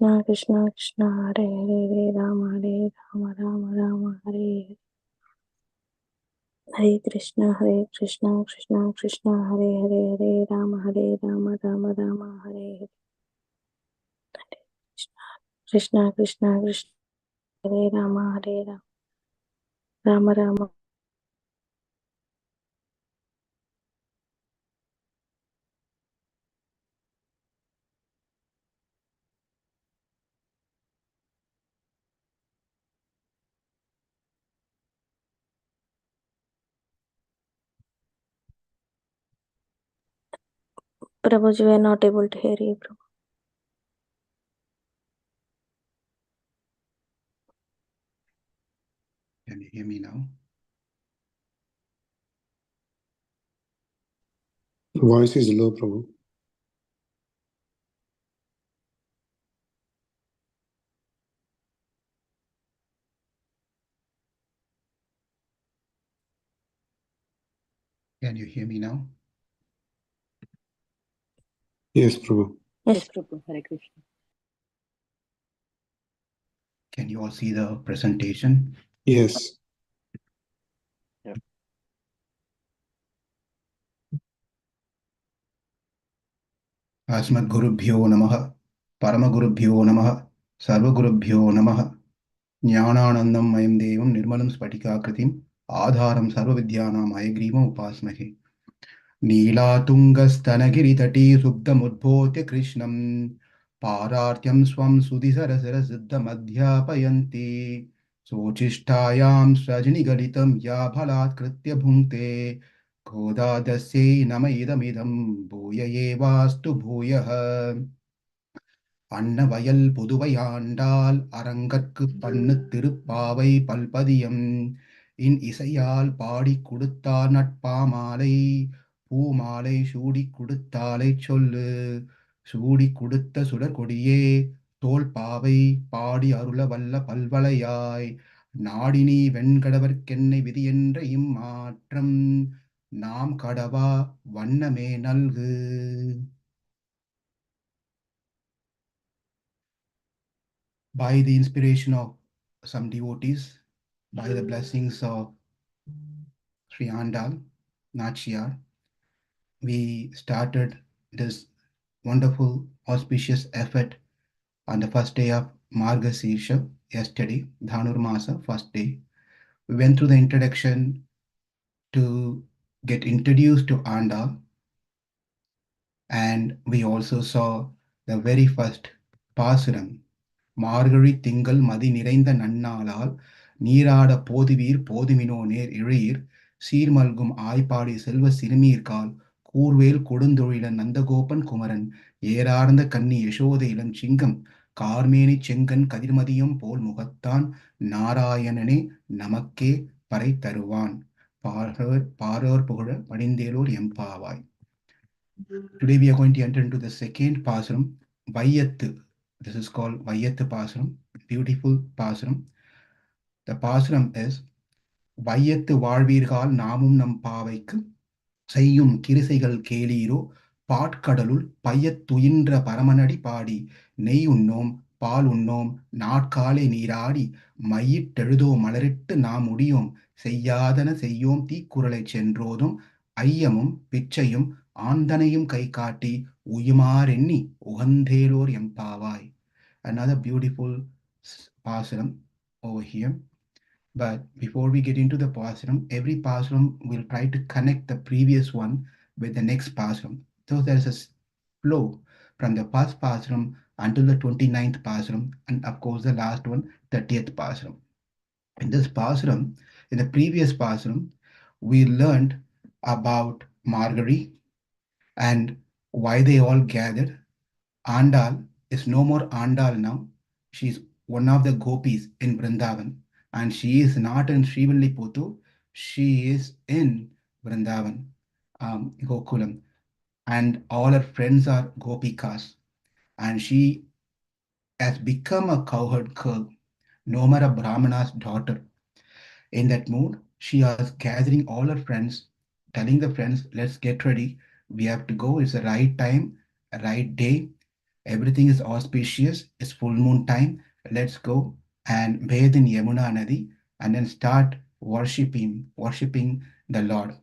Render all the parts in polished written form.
Krishna Krishna Krishna Hare Hare Rama Rama Rama Hare Hare. Hare Krishna Krishna Krishna Hare Hare Hare Rama Rama Rama Hare Hare. Krishna Krishna Krishna Hare Rama Rama Rama. Prabhuji, we are not able to hear you, Prabhu. Can you hear me now? Voice is low, Prabhu. Can you hear me now? Yes, Prabhu. Yes, Prabhu. Hare Krishna. Can you all see the presentation? Yes. Yeah. Asmadgurubhyo Namaha, Paramagurubhyo Namaha, Sarvagurubhyo Namaha, Jnananandam Mayam Devam Nirmalam Spatikakritim, Adharam Sarvavidyanam Ayagrivam Upasmahe. Neelatungastanagiri Subdhamudbhotya Krishnam, Parartyam Swam Sudhisarasara Siddhamadhyapayanti, Sochistayam Srajinigalitam Yabhalat Kritya Bhunte, Kodadasye Namaidamidam Bhuya Vastu Bhuyaha. அன்னவயல் புதுவையாண்டால் அரங்கற்குப் பண்ணுத் Thiruppavai பல்பதியம் இன் இசையால் பாடிக் கொடுத்தார் நட்பாமாலை பூமாலை சூடிக் கொடுத்தாலைச் சொல்லு சூடிக் கொடுத்த சுடர்கொடியே தோல்பாவை பாடி அருள வல்ல பல்வளையாய் நாடினி வெண்கடவர்க்கென்னை விதியென்ற இம்மாற்றம் நாம் கடவா வண்ணமே நல்கு. By the inspiration of some devotees, by the blessings of Sri Andal, Nachiyar, we started this wonderful auspicious effort on the first day of Margashirsha, yesterday, Dhanurmasa, first day. We went through the introduction to get introduced to Andal, and we also saw the very first Pasuram, மார்கழி திங்கள் மதி நிறைந்த நன்னாளால் நீராட போதுவீர் போதுமினோ நேர் இழையீர் சீர்மல்கும் ஆய்ப்பாடி செல்வ சிறுமீர்கால் கூர்வேல் கொடுந்தொழிலன் நந்தகோபன் குமரன் ஏறார்ந்த கன்னி யசோத இளம் சிங்கம் கார்மேனி செங்கன் கதிர்மதியம் போல் முகத்தான் நாராயணனே நமக்கே பறை தருவான் பாரோர் புகழ படிந்தேலோர் எம்பாவாய். Today we are going to enter into the second Pasuram, Vaiyaththu. This is called Vaiyaththu Pasuram, beautiful Pasuram. The Pasuram is Vaiyaththu வாழ்வீர்கள் நாமும் நம் பாவைக்கு செய்யும் கிரிசைகள் கேளீரோ பாட்கடலுள் பையத்துயின்ற பரமனடி பாடி நெய் உண்ணோம் பால் உண்ணோம் நாட்காலை நீராடி மையிட்டெழுதோ மலரிட்டு நாம் முடியோம் செய்யாதன செய்யோம் தீக்குறளை சென்றோதும் ஐயமும் பிச்சையும் ஆந்தனையும் கை காட்டி உயுமாறெண்ணி உகந்தேலோர் எம்பாவாய். Another beautiful Pasuram over here. But before we get into the Pasuram, every Pasuram will try to connect the previous one with the next Pasuram. So there's a flow from the first Pasuram until the 29th Pasuram, and of course the last one, 30th Pasuram. In this Pasuram, in the previous Pasuram, we learned about Margari and why they all gathered. Andal is no more Andal now. She's one of the Gopis in Vrindavan. And she is not in Srivilliputtur. She is in Vrindavan, Gokulam. And all her friends are Gopikas. And she has become a cowherd girl, no more a Brahmana's daughter. In that mood, she was gathering all her friends, telling the friends, let's get ready. We have to go. It's the right time, a right day. Everything is auspicious. It's full moon time. Let's go and bathe in Yamuna Nadi and then start worshipping the Lord.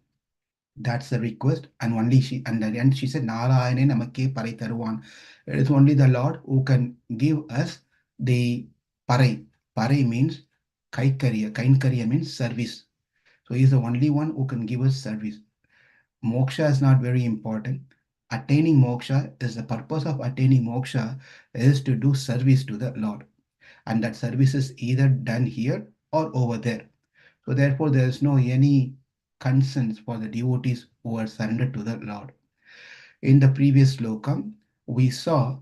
That's the request. And only she, and at the end she said, Narayane namakke parai taruvan. It is only the Lord who can give us the parai. Parai means kainkariya means service. So he is the only one who can give us service. Moksha is not very important. Attaining moksha is the purpose of attaining moksha is to do service to the Lord. And that service is either done here or over there. So therefore, there is no any concerns for the devotees who are surrendered to the Lord. In the previous slokam, we saw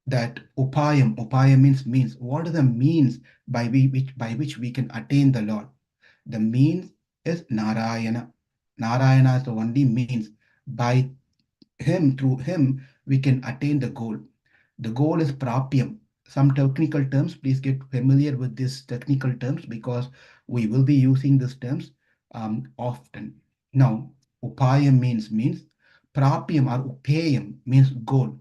that upayam means. What are the means by which we can attain the Lord? The means is Narayana. Narayana is the only means. By him, through him, we can attain the goal. The goal is prapyam. Some technical terms, please get familiar with these technical terms because we will be using these terms often. Now, upayam means, prapyam or upayam means goal.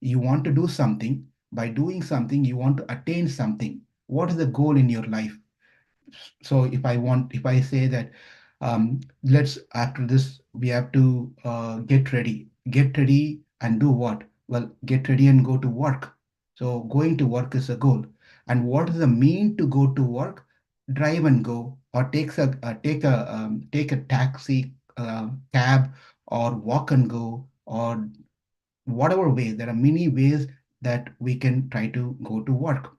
You want to do something. By doing something, you want to attain something. What is the goal in your life? So if I say that let's after this we have to get ready and do what? Well, get ready and go to work. So going to work is a goal. And what is the mean to go to work? Drive and go, or take a taxi, cab, or walk and go, or whatever way. There are many ways that we can try to go to work.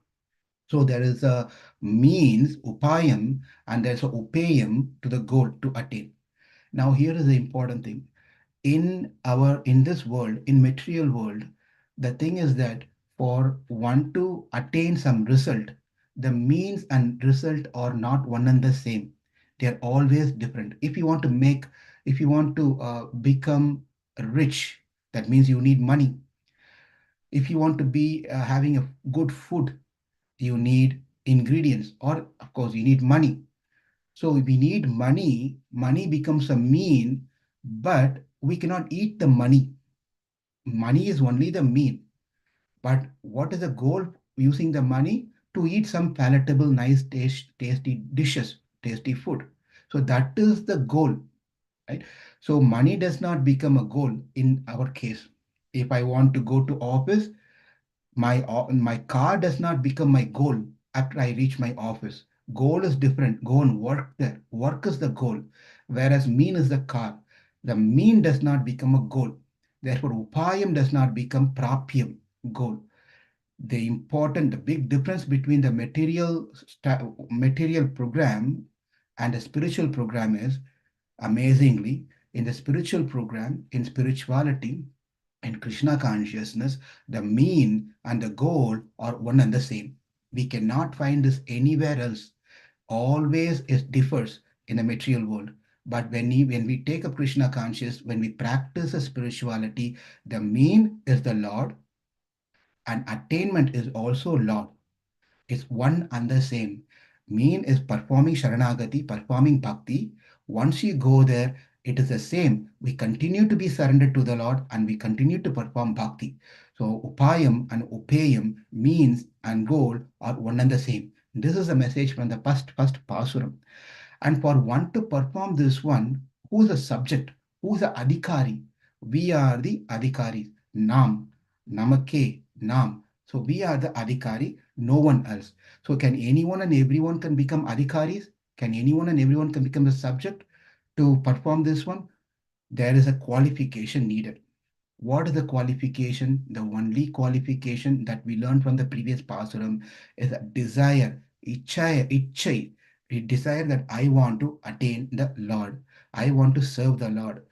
So there is a means, upayam, and there's a upayam to the goal to attain. Now here is the important thing. In this world, in material world, the thing is that for one to attain some result, the means and result are not one and the same. They are always different. If you want to become rich, that means you need money. If you want to be having a good food, you need ingredients, or of course you need money. So we need money. Money becomes a mean, but we cannot eat the money. Money is only the mean, but what is the goal using the money? To eat some palatable, nice tasty dishes, tasty food. So that is the goal, right? So money does not become a goal in our case. If I want to go to office, my car does not become my goal after I reach my office. Goal is different. Go and work there. Work is the goal, whereas mean is the car. The mean does not become a goal. Therefore, upayam does not become prapyam, goal. The big difference between the material program and the spiritual program is, amazingly, in the spiritual program, in spirituality, in Krishna consciousness, the mean and the goal are one and the same. We cannot find this anywhere else. Always it differs in the material world. But when we take up Krishna conscious, when we practice a spirituality, the mean is the Lord and attainment is also Lord. It's one and the same. Mean is performing Sharanagati, performing Bhakti. Once you go there, it is the same. We continue to be surrendered to the Lord and we continue to perform Bhakti. So Upayam and Upayam, means and goal, are one and the same. This is a message from the first Pasuram. And for one to perform this one, who's the subject? Who's the adhikari? We are the adhikaris. Nam, namake, nam. So we are the adhikari, no one else. So can anyone and everyone can become adhikaris? Can anyone and everyone can become the subject to perform this one? There is a qualification needed. What is the qualification? The only qualification that we learned from the previous Pasuram is a desire, ichai, a desire that I want to attain the Lord. I want to serve the Lord.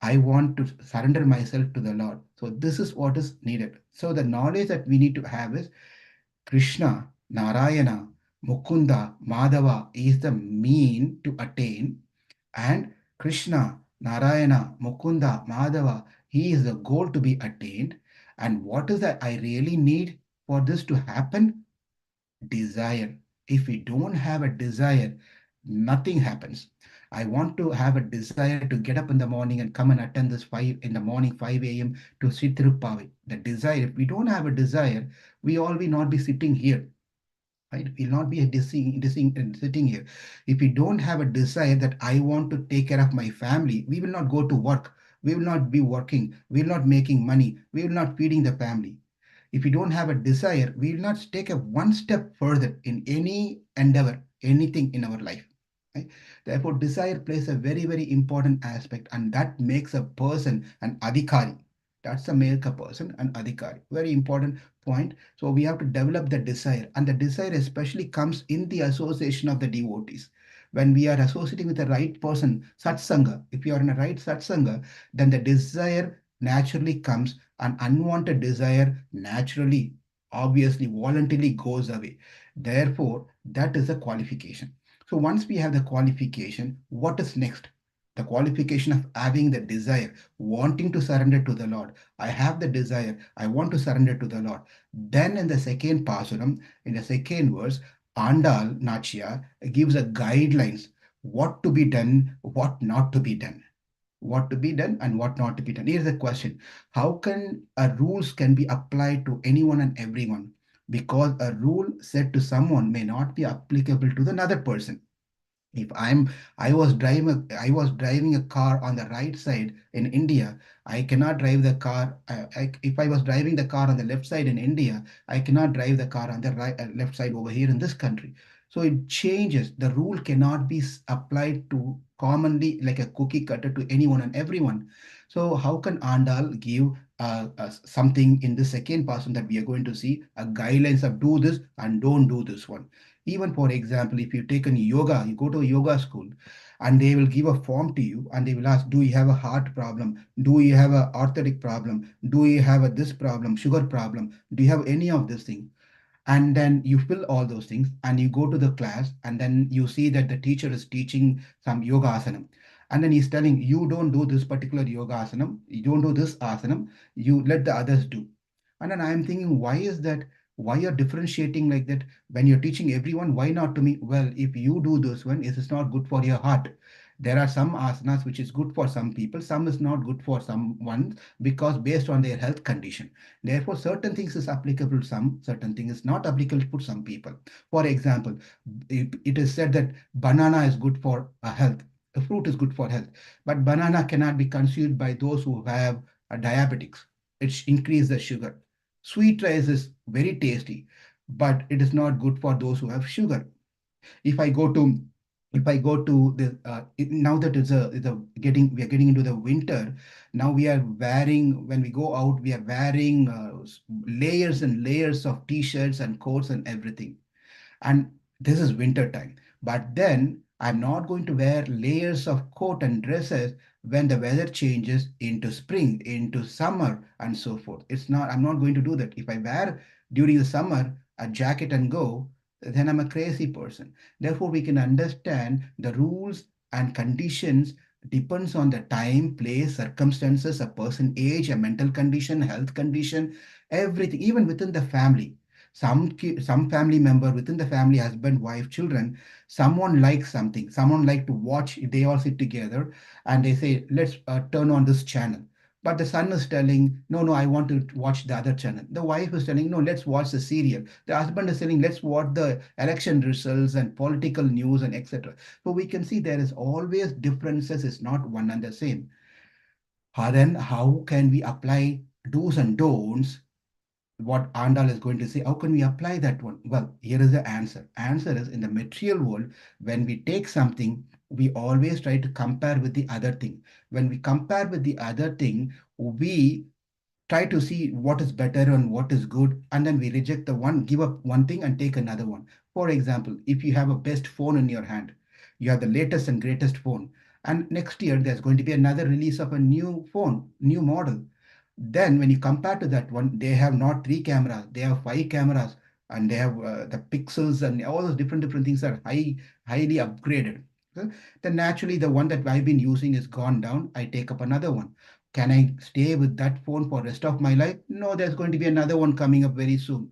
I want to surrender myself to the Lord. So this is what is needed. So the knowledge that we need to have is Krishna, Narayana, Mukunda, Madhava is the mean to attain, and Krishna, Narayana, Mukunda, Madhava, he is the goal to be attained. And what is that I really need for this to happen? Desire. If we don't have a desire, nothing happens. I want to have a desire to get up in the morning and come and attend this 5 in the morning, 5 a.m. to see Tiruppavai. The desire, if we don't have a desire, we all will not be sitting here. Right? We'll not be sitting here. If we don't have a desire that I want to take care of my family, we will not go to work. We will not be working. We will not making money. We will not feeding the family. If we don't have a desire, we will not take a one step further in any endeavor, anything in our life. Right? Therefore, desire plays a very, very important aspect, and that makes a person an adhikari. That's a make a person an adhikari. Very important point. So we have to develop the desire, and the desire especially comes in the association of the devotees. When we are associating with the right person, satsanga, if you are in a right satsanga, then the desire naturally comes, an unwanted desire naturally, obviously, voluntarily goes away. Therefore, that is a qualification. So once we have the qualification, what is next? The qualification of having the desire, wanting to surrender to the Lord. I have the desire, I want to surrender to the Lord. Then in the second Pasuram, in the second verse, Andal Nachya gives a guidelines what to be done, what not to be done, what to be done and what not to be done. Here's the question: how can rules can be applied to anyone and everyone? Because a rule said to someone may not be applicable to another person. If I was driving a car on the right side in India, I cannot drive the car. If I was driving the car on the left side in India, I cannot drive the car on the left side over here in this country. So it changes. The rule cannot be applied to commonly like a cookie cutter to anyone and everyone. So how can Andal give something in the second person that we are going to see a guidelines of do this and don't do this one? Even for example, if you take a yoga, you go to a yoga school and they will give a form to you and they will ask, do you have a heart problem? Do you have a arthritic problem? Do you have a this problem, sugar problem? Do you have any of this thing? And then you fill all those things and you go to the class and then you see that the teacher is teaching some yoga asanam. And then he's telling you don't do this particular yoga asanam, you don't do this asanam, you let the others do. And then I'm thinking, why is that? Why you're differentiating like that when you're teaching everyone? Why not to me? Well, if you do this one, it is not good for your heart. There are some asanas which is good for some people, some is not good for someone because based on their health condition. Therefore, certain things is applicable to some, certain thing is not applicable to some people. For example, it is said that banana is good for health. A fruit is good for health, but banana cannot be consumed by those who have diabetics. It increases the sugar. Sweet rice is very tasty, but it is not good for those who have sugar. If I go to the now that it's a getting we are getting into the winter. Now we are wearing, when we go out, we are wearing layers and layers of t-shirts and coats and everything, and this is winter time. But then I'm not going to wear layers of coat and dresses when the weather changes into spring, into summer, and so forth. I'm not going to do that. If I wear during the summer a jacket and go, then I'm a crazy person. Therefore, we can understand the rules and conditions depends on the time, place, circumstances, a person age, a mental condition, health condition, everything, even within the family. Some family member within the family, husband, wife, children, someone likes something, someone like to watch, they all sit together and they say, let's turn on this channel. But the son is telling, no, no, I want to watch the other channel. The wife is telling, no, let's watch the serial. The husband is saying, let's watch the election results and political news and etc. So we can see there is always differences, it's not one and the same. Then how can we apply do's and don'ts? What Andal is going to say, how can we apply that one? Well, here is the answer. Answer is, in the material world, when we take something, we always try to compare with the other thing. When we compare with the other thing, we try to see what is better and what is good, and then we reject the one, give up one thing and take another one. For example, if you have a best phone in your hand, you have the latest and greatest phone, and next year there's going to be another release of a new phone, new model. Then when you compare to that one, they have not three cameras, they have five cameras, and they have the pixels and all those different things are highly upgraded. Okay? Then naturally the one that I've been using is gone down. I take up another one. Can I stay with that phone for rest of my life? No, there's going to be another one coming up very soon.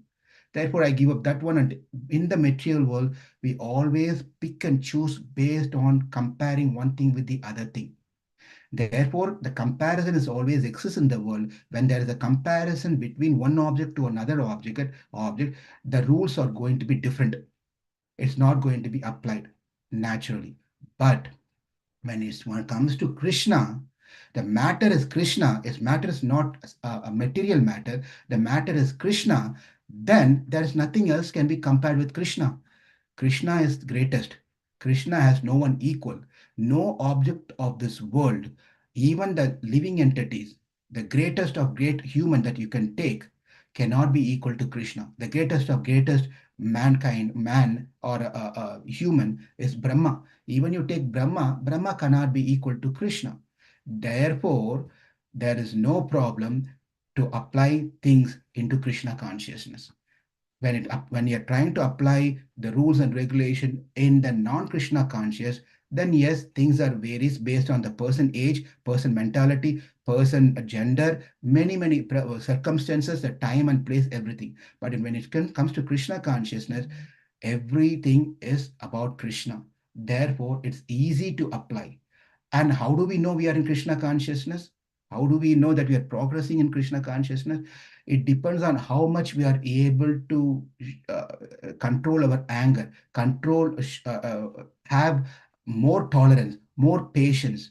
Therefore, I give up that one. And in the material world, we always pick and choose based on comparing one thing with the other thing. Therefore, the comparison is always exists in the world. When there is a comparison between one object to another object, the rules are going to be different. It's not going to be applied naturally. But when it comes to Krishna, the matter is Krishna. Its matter is not a material matter. The matter is Krishna. Then there is nothing else can be compared with Krishna. Krishna is the greatest. Krishna has no one equal. No object of this world, even the living entities, the greatest of great human that you can take, cannot be equal to Krishna. The greatest of greatest mankind, man or a human is Brahma. Even you take Brahma, Brahma cannot be equal to Krishna. Therefore, there is no problem to apply things into Krishna consciousness. When you're trying to apply the rules and regulation in the non-Krishna conscious, then yes, things are varies based on the person age, person mentality, person gender, many circumstances, the time and place, everything. But when it comes to Krishna consciousness, everything is about Krishna. Therefore, it's easy to apply. And how do we know we are in Krishna consciousness? How do we know that we are progressing in Krishna consciousness? It depends on how much we are able to uh, control our anger, have more tolerance, more patience.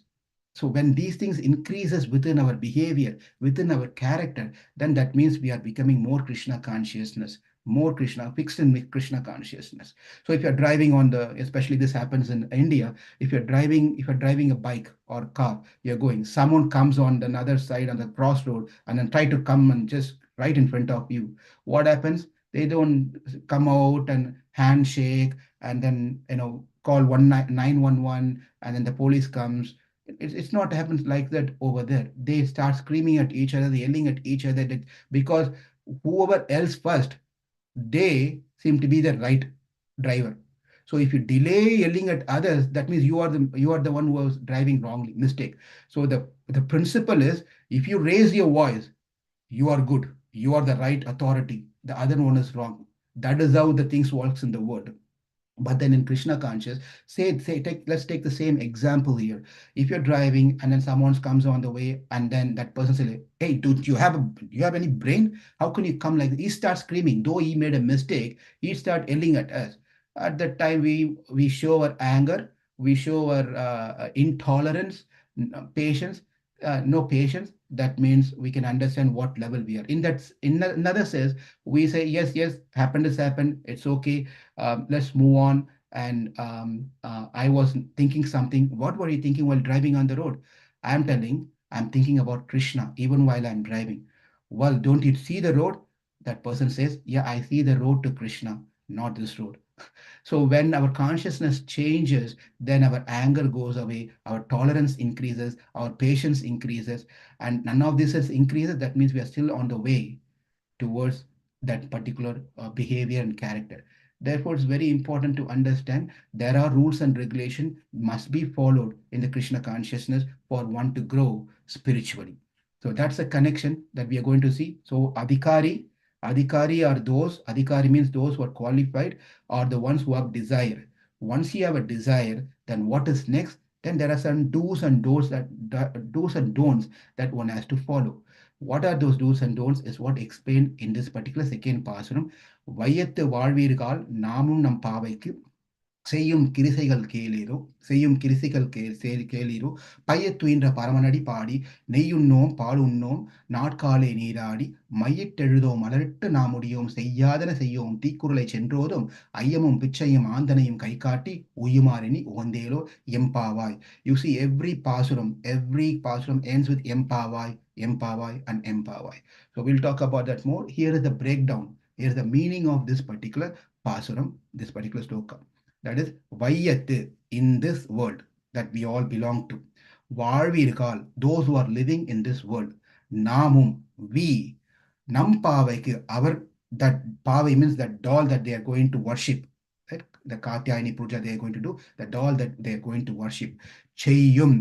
So when these things increases within our behavior, within our character, then that means we are becoming more Krishna consciousness, more Krishna, fixed in Krishna consciousness. So if you're driving on the, especially this happens in India, if you're driving a bike or car, you're going, someone comes on the other side on the crossroad and then try to come and just right in front of you. What happens? They don't come out and handshake and then call 911 and then the police comes. It's not happens like that over there. They start screaming at each other, yelling at each other because whoever else first, they seem to be the right driver. So if you delay yelling at others, that means you are the one who was driving wrongly, mistake. So the principle is, if you raise your voice, you are good, you are the right authority, the other one is wrong. That is how the things works in the world. But then in Krishna conscious, let's take the same example here. If you're driving and then someone comes on the way and then that person says, hey, do you have any brain? How can you come like that? He starts screaming, though he made a mistake, he start yelling at us. At that time, we show our anger, we show our intolerance, patience, no patience. That means we can understand what level we are. In another says, we say, yes, happened has happened, it's okay, let's move on. And I was thinking something. What were you thinking while driving on the road? I'm telling, I'm thinking about Krishna even while I'm driving. Well, don't you see the road? That person says, yeah, I see the road to Krishna, not this road. So when our consciousness changes, then our anger goes away, our tolerance increases, our patience increases, and none of this is increases. That means we are still on the way towards that particular behavior and character. Therefore, it's very important to understand there are rules and regulation must be followed in the Krishna consciousness for one to grow spiritually. So that's a connection that we are going to see. So adhikari means those who are qualified, are the ones who have desire. Once you have a desire, then what is next? Then there are some do's and don'ts that one has to follow. What are those do's and don'ts is what explained in this particular second Pasuram. Vaiyaththu வாழ்வீர்கள் நாமும் நம் பாவைக்கு செய்யும் கிரிசைகள் கேளீரோ செய்யும் கிரிசைகள் கேளீரோ பையத்துயின்ற பரமனடி பாடி நெய்யுண்ணோம் பாலுண்ணோம் நாட்காலே நீராடி மையிட்டெழுதோம் மலரிட்டு நாமுடியோம் செய்யாதன செய்யோம் தீக்குறளை சென்றோதும் ஐயமும் பிச்சையும் ஆந்தனையும் கை காட்டி உயுமாறினி உகந்தேலோ எம்பாவாய். You see, every pasuram ends with empavai, empavai, and empavai. So we'll talk about that more. Here is the breakdown. Here is the meaning of this particular pasuram, this particular sloka. That is Vaiyaththu, in this world that we all belong to. வாழ்வீர்கள், those who are living in this world. நாமும், we. நம் பாவைக்கு, our, that pavai means that doll that they are going to worship. Right? The Katyayani puja they are going to do, the doll that they are going to worship. Cheyyum,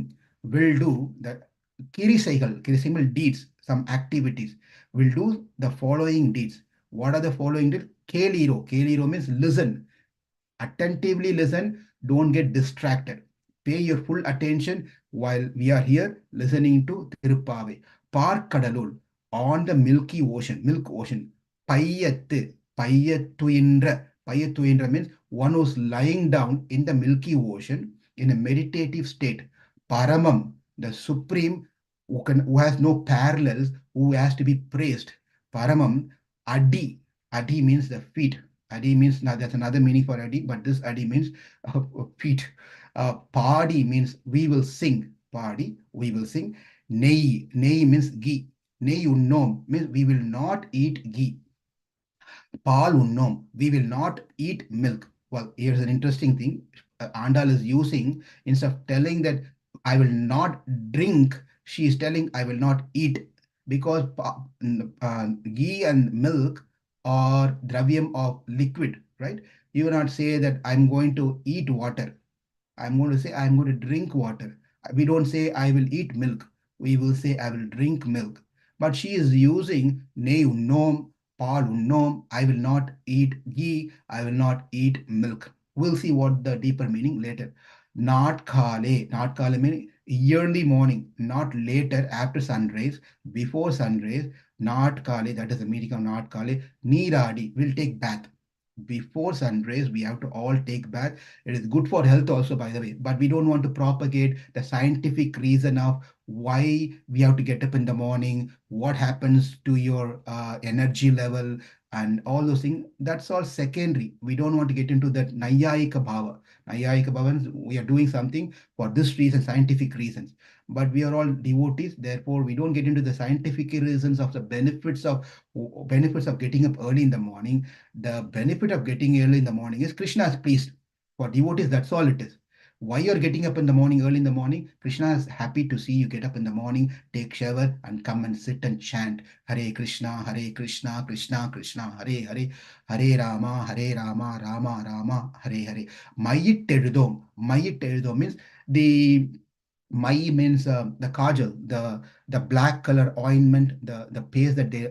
will do the kirisaigal deeds, some activities. Will do the following deeds. What are the following deeds? Keliro. Keliro means listen. Attentively listen. Don't get distracted. Pay your full attention while we are here listening to Tiruppavai. Parkadalul, on the Milky Ocean, Milk Ocean. Payyathu, Payyathuindra means one who's lying down in the Milky Ocean in a meditative state. Paramam, the supreme, who has no parallels, who has to be praised. Paramam, Adi. Adi means the feet. Adi means, now that's another meaning for Adi, but this Adi means feet. Padi means we will sing. Padi, we will sing. Nei, nei means ghee. Nei unnom means we will not eat ghee. Paal unnom, we will not eat milk. Well, here's an interesting thing. Andal is using, instead of telling that I will not drink, she is telling I will not eat, because ghee and milk are dravyam of liquid, right? You will not say that I'm going to eat water. I'm going to say I'm going to drink water. We don't say I will eat milk. We will say I will drink milk. But she is using ne unnom, paal unnom. I will not eat ghee. I will not eat milk. We'll see what the deeper meaning later. Not kale. Not kale meaning early morning, not later after sunrise, before sunrise. Not kale. That is the meaning of not kale. Niradi will take bath before sunrise. We have to all take bath. It is good for health also, by the way, but we don't want to propagate the scientific reason of why we have to get up in the morning, what happens to your energy level, and all those things. That's all secondary. We don't want to get into that nayayika bhava. Nayayika bhava means we are doing something for this reason, scientific reasons, but we are all devotees. Therefore, we don't get into the scientific reasons of the benefits of getting up early in the morning. The benefit of getting early in the morning is Krishna is pleased. For devotees, that's all it is. Why you're getting up in the morning, early in the morning? Krishna is happy to see you get up in the morning, take shower, and come and sit and chant Hare Krishna, Krishna Krishna, Hare Hare, Hare Rama, Rama Rama, Hare Hare. Mayit Mayit means the Mai means the kajal, the black color ointment, the paste that they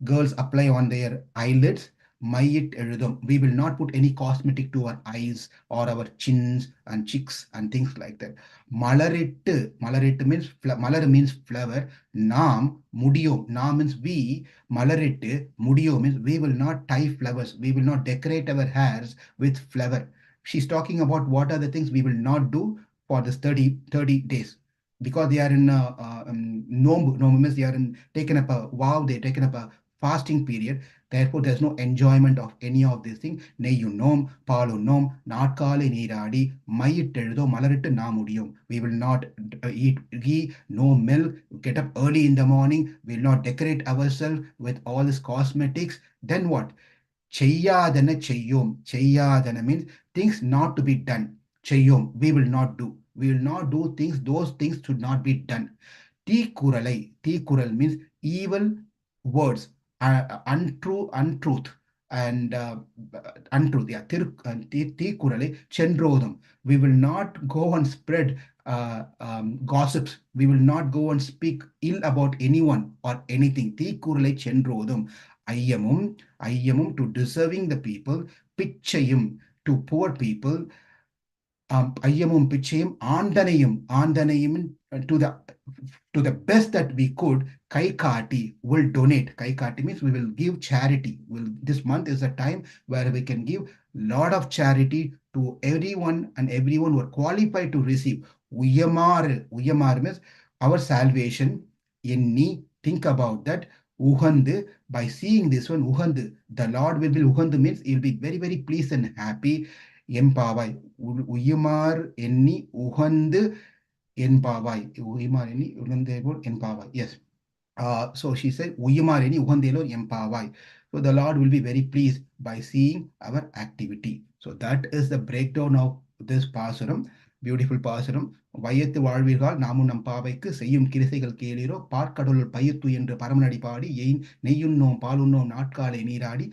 girls apply on their eyelids. Mayit erudum. We will not put any cosmetic to our eyes or our chins and cheeks and things like that. Malarittu means malar means flower. Nam mudiyo. Nam means we. Malarittu mudiyo means we will not tie flowers. We will not decorate our hairs with flower. She's talking about what are the things we will not do for this 30 days, because they are in no means they are in taken up a vow, they taken up a fasting period. Therefore, there's no enjoyment of any of these things. Neyunom, palunom, natkale neeradi, mayittedo, malarittu namudiyum. We will not eat ghee, no milk, get up early in the morning, will not decorate ourselves with all these cosmetics. Then what? Cheyyadana cheyyom. Cheyyadana means things not to be done. Cheyyom, we will not do. We will not do things, those things should not be done. Tikuralai. Tikural means evil words, untruth, and untruth. Yeah, Tikuralai, Chendrodam. We will not go and spread gossips. We will not go and speak ill about anyone or anything. Tikuralai Chendrodam. Ayyamum to deserving the people, Pichayum to poor people, Ayyamum Pichayum, Andanayum to the best that we could. Kaikati will donate. Kaikati means we will give charity. This month is a time where we can give lot of charity to everyone and everyone who are qualified to receive. Uyamar means our salvation. Yenni, think about that. Uhandu, by seeing this one, Uhandu, the Lord will be Uhandu means he'll be very, very pleased and happy. Empavai, Uyamar, Enni, Uhandu, Empavai. Uyamar, Enni, Ugandebo, Empavai. Yes. So she said, Uyamareni Ugandelo Empavai. So the Lord will be very pleased by seeing our activity. So that is the breakdown of this Pasuram. Beautiful Pasuram. Vaiyaththu வாழ்வீர்கள் நாமும் நம் பாவைக்கு செய்யும் கிரிசைகள் கேளீரோ பார்க்கடலுள் பையத்து என்று பரமனடி பாடி Ain நெய்யுண்ணோம் பாலுண்ணோம் நாட்காலை நீராடி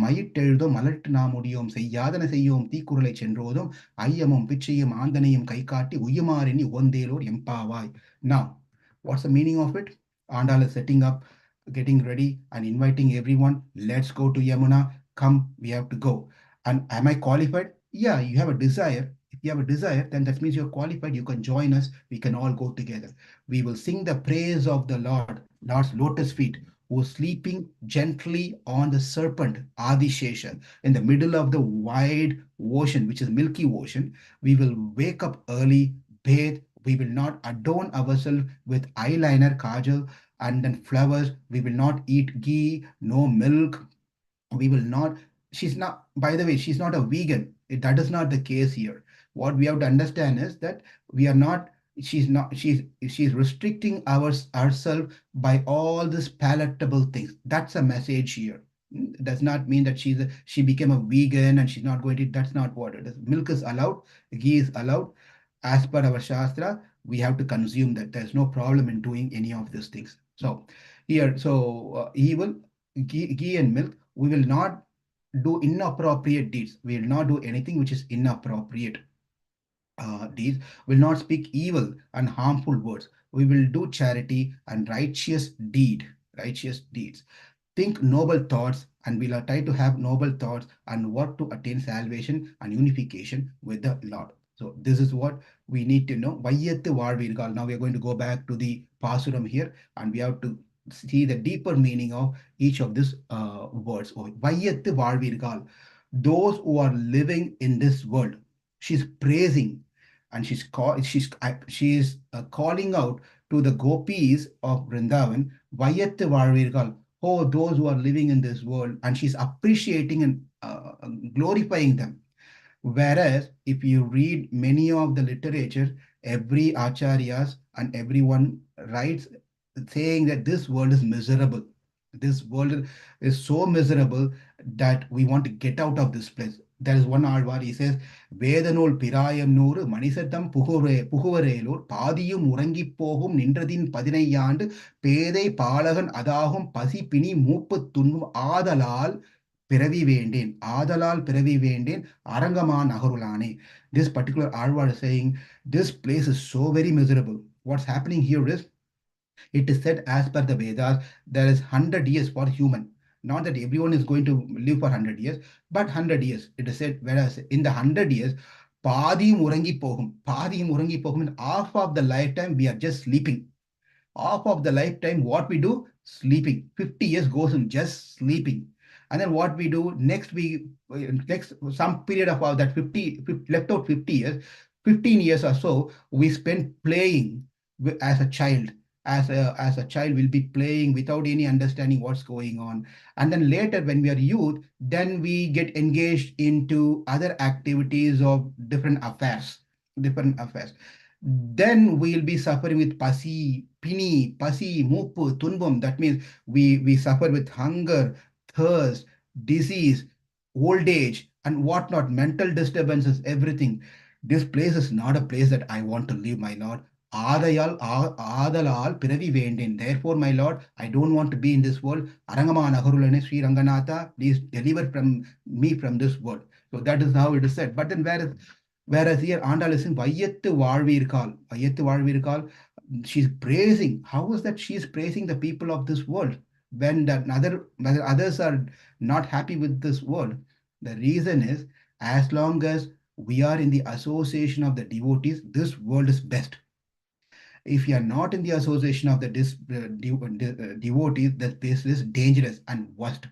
மயிட்டெழுதோம் மலட்டு நாம் முடியோம் செய்யாதன செய்யோம் தீக்குறளை சென்றோதும் ஐயமும் பிச்சையும் ஆந்தனையும் கை காட்டி உய்யமாறெனி உகந்தேலோர் எம்பாவாய். Now, what's the meaning of it? Andal is setting up, getting ready and inviting everyone. Let's go to Yamuna. come, we have to go. And am I qualified? Yeah, you have a desire. If you have a desire, then that means you're qualified. You can join us. We can all go together. We will sing the praise of the Lord's lotus feet, who is sleeping gently on the serpent, Adishesha, in the middle of the wide ocean, which is Milky Ocean. We will wake up early, bathe. We will not adorn ourselves with eyeliner, kajal, and then flowers. We will not eat ghee, no milk. We will not. She's not, by the way, she's not a vegan. That is not the case here. What we have to understand is that we are not, she's not, she's restricting ourselves by all these palatable things. That's a message here. Does not mean that she became a vegan and she's not going to eat. That's not what it is. Milk is allowed, ghee is allowed. As per our shastra, we have to consume that. There's no problem in doing any of these things. So here, he will, ghee and milk, we will not do inappropriate deeds. We will not do anything which is inappropriate deeds. Will not speak evil and harmful words. We will do charity and righteous deeds. Think noble thoughts, and we'll try to have noble thoughts and work to attain salvation and unification with the Lord. So this is what we need to know. Vaiyaththu வாழ்வீர்கள். Now we are going to go back to the Pasuram here, and we have to see the deeper meaning of each of these words. Vaiyaththu வாழ்வீர்கள். Those who are living in this world, she's praising, and she's calling out to the Gopis of Vrindavan, Vaiyaththu வாழ்வீர்கள். Oh, those who are living in this world, and she's appreciating and glorifying them. Whereas if you read many of the literature, every acharyas and everyone writes saying that this world is miserable. This world is so miserable that we want to get out of this place. There is one Alvar, he says, Vedanol Pirayam Nur, Manisatam Puhuvarelur, Padiyum Urangi Pohum, Nindradin Padinayand, Pede Palagan Adahum, Pasi Pini Mupu Tunum Adalal. Piravi Vendin, Adalal Piravi Vendin, Arangama Naharulane. This particular Alvar is saying, this place is so very miserable. What's happening here is, it is said as per the Vedas, there is 100 years for human. Not that everyone is going to live for 100 years, but 100 years. It is said, whereas in the 100 years, Padi Murangi Pohum, half of the lifetime we are just sleeping. Half of the lifetime, what we do? Sleeping. 50 years goes in just sleeping. And then what we do next, some period of that 50 left out 50 years, 15 years or so, we spend playing as a child. As a child, we'll be playing without any understanding what's going on. And then later, when we are youth, then we get engaged into other activities of different affairs. Then we'll be suffering with pasi, pini, pasi, mupu, tunbum. That means we suffer with hunger, thirst, disease, old age, and whatnot, mental disturbances, everything. This place is not a place that I want to live, my Lord. Adalal Piravi Vendin. Therefore, my Lord, I don't want to be in this world. Arangama Naharulane Sri Ranganatha, please deliver from me from this world. So that is how it is said. But then whereas here Andal is saying Vaiyaththu வாழ்வீர்கள், she's praising. How is that she's praising the people of this world when others are not happy with this world? The reason is, as long as we are in the association of the devotees, this world is best. If you are not in the association of the devotees, that place is dangerous and worst.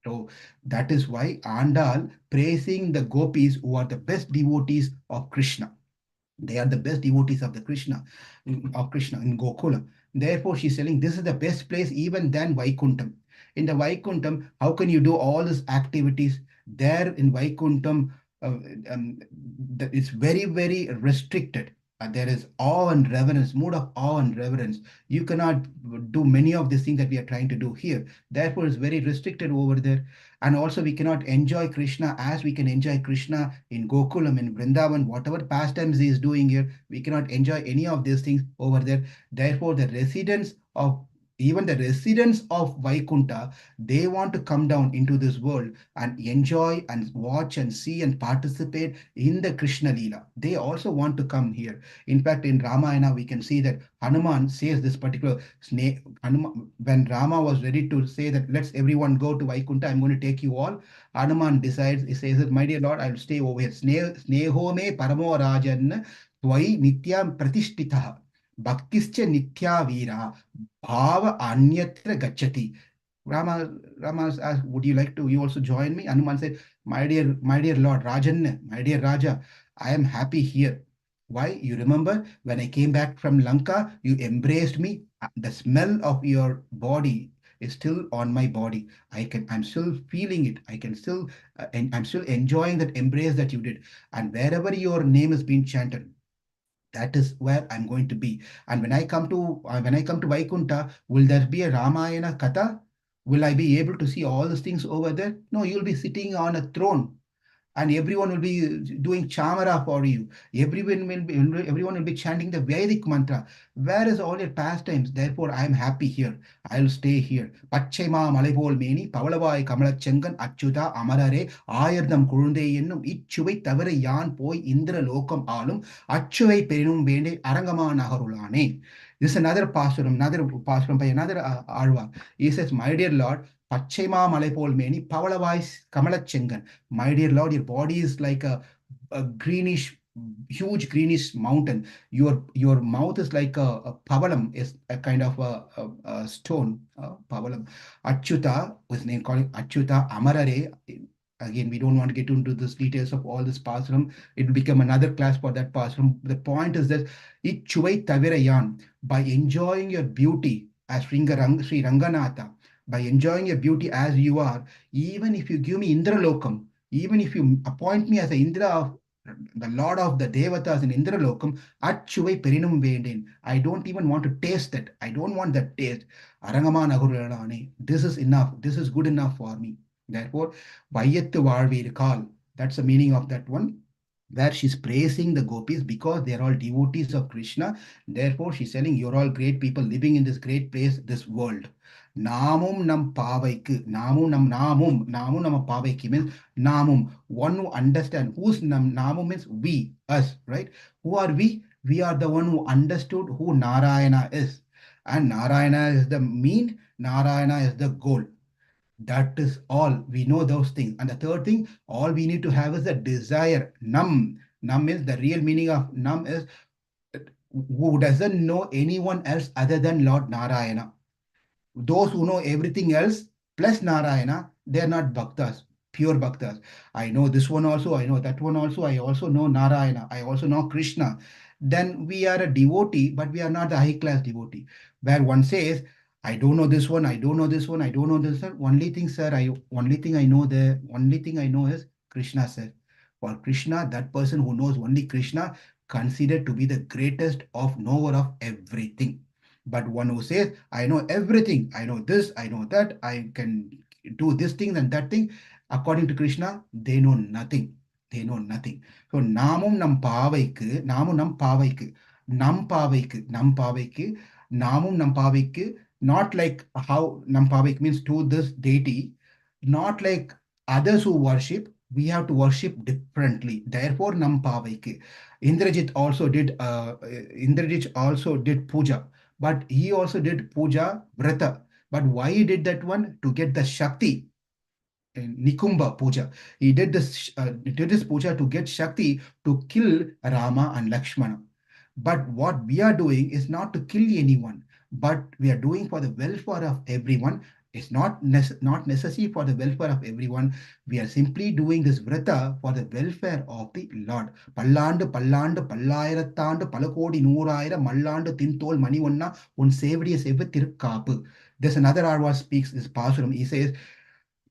So that is why Andal praising the Gopis, who are the best devotees of Krishna. They are the best devotees of Krishna in Gokula. Therefore, she's telling this is the best place even than Vaikuntam. In the Vaikuntam, how can you do all these activities? There in Vaikuntam, it's very, very restricted. There is awe and reverence, mood of awe and reverence. You cannot do many of these things that we are trying to do here. Therefore, it's very restricted over there. And also, we cannot enjoy Krishna as we can enjoy Krishna in Gokulam, in Vrindavan, whatever pastimes he is doing here. We cannot enjoy any of these things over there. Therefore, the residents of even the residents of Vaikunta, they want to come down into this world and enjoy and watch and see and participate in the Krishna Leela. They also want to come here. In fact, in Ramayana, we can see that Hanuman says this particular snake. When Rama was ready to say that, let's everyone go to Vaikunta, I'm going to take you all. Hanuman decides, he says that, my dear Lord, I'll stay over here. Sneho me paramo rajan tvai nityam pratishtitah. Bhaktischa nitya vira bhava anyatra gachati. Rama asked, would you like to you also join me? Hanuman said, my dear Lord, Rajan, my dear Raja, I am happy here. Why? You remember when I came back from Lanka, you embraced me. The smell of your body is still on my body. I'm still feeling it. And I'm still enjoying that embrace that you did. And wherever your name is being chanted, that is where I'm going to be. And when I come to Vaikunta, will there be a Ramayana Katha? Will I be able to see all these things over there? No, you'll be sitting on a throne and everyone will be doing chamara for you. Everyone will be chanting the Vedic mantra. Where is all your pastimes? Therefore, I am happy here. I'll stay here. Pachema Malipol Meni, Pavalavai Kamalachangan, Achuta, Amarare, Ayardam Kurunde Yenum, Ichuவை தவிர யான் போய் இந்திர லோகம் ஆளும் அச்சுவை பெரினும் வேண்டே அரங்கமா நகருளானே. This is another pasuram by another Alvar. He says, my dear Lord, Pachema Malipol Meni, Pavalavai Kamalachangan. My dear Lord, your body is like a greenish, huge greenish mountain. Your mouth is like a pavalam, is a kind of a stone, pavalam. Achyuta, his name calling Achyuta, Amarare. Again, we don't want to get into the details of all this pasuram. It will become another class for that pasuram. The point is that Ichuvai Tavirayan, by enjoying your beauty as Sri Ranganatha, by enjoying your beauty as you are, even if you give me Indra Lokam, even if you appoint me as the Indra of the Lord of the Devatas in Indra Lokam, Achuvai Perinum Vendin. I don't even want to taste that. I don't want that taste. Arangama Nagurani. This is enough. This is good enough for me. Therefore, Vaiyaththu Valvirkal. That's the meaning of that one, where she's praising the Gopis because they're all devotees of Krishna. Therefore, she's telling you're all great people living in this great place, this world. Namum nam pavaikku, namum nam pavaikku means namum, one who understands. Who's namum means we, us, right? Who are we? We are the one who understood who Narayana is. And Narayana is the mean, Narayana is the goal. That is all. We know those things. And the third thing, all we need to have is a desire. Nam. Nam is the real meaning of nam is who doesn't know anyone else other than Lord Narayana. Those who know everything else plus Narayana, they are not bhaktas, pure bhaktas. I know this one also, I know that one also, I also know Narayana, I also know Krishna. Then we are a devotee, but we are not the high class devotee. Where one says, I don't know this one, I don't know this one, I don't know this one. Only thing, sir, only thing I know is Krishna, sir. For Krishna, that person who knows only Krishna, considered to be the greatest of knower of everything. But one who says, I know everything, I know this, I know that, I can do this thing and that thing, according to Krishna, they know nothing. They know nothing. So, namum nam pavaikku, namum nam pavaikku, not like how nam pavaikku means to this deity, not like others who worship, we have to worship differently. Therefore, nam pavaikku. Indrajit also did puja. But he also did puja vrata. But why he did that one? To get the Shakti. Nikumba puja. He did this puja to get Shakti to kill Rama and Lakshmana. But what we are doing is not to kill anyone, but we are doing for the welfare of everyone. It's not necessary for the welfare of everyone. We are simply doing this vrata for the welfare of the Lord. Pallandu pallayirattandu palakodi noorayira mallandu tintol manivanna un sevadiya sevva tirukkapu. There's another Arwa speaks this Pasuram. He says,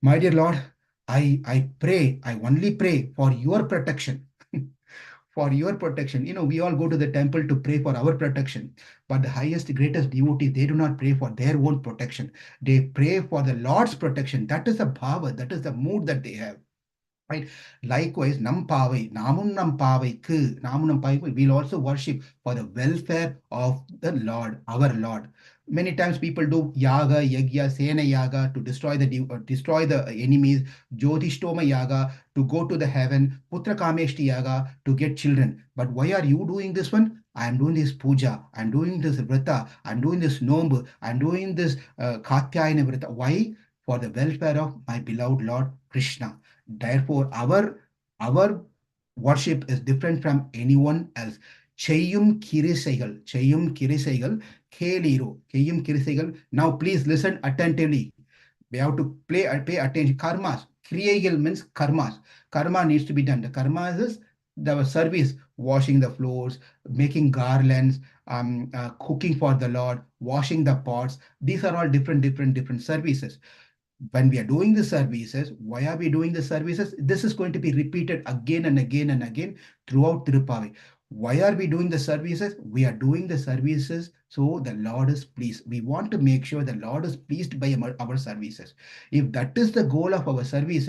my dear Lord, I pray, I only pray for your protection. For your protection. We all go to the temple to pray for our protection. But the highest, greatest devotees, they do not pray for their own protection. They pray for the Lord's protection. That is the bhava, that is the mood that they have. Right? Likewise, nam pavai, namun pavaiku, we'll also worship for the welfare of the Lord, our Lord. Many times people do yaga, yagya, sena yaga to destroy the enemies, jyotishtoma yaga to go to the heaven, putra kameshti yaga to get children. But why are you doing this one? I am doing this puja, I'm doing this vrata, I'm doing this nombu, I'm doing this katyayana vrata. Why? For the welfare of my beloved Lord Krishna. Therefore, our worship is different from anyone else. Cheyum kirisaigal, keliro, cheyum kirisaigal. Now, please listen attentively. We have to pay attention. Karmas, kriyaigal means karmas. Karma needs to be done. The karma is the service, washing the floors, making garlands, cooking for the Lord, washing the pots. These are all different services. When we are doing the services, why are we doing the services? This is going to be repeated again and again and again throughout Tiruppavai. Why are we doing the services? We are doing the services so the Lord is pleased. We want to make sure the Lord is pleased by our services. If that is the goal of our service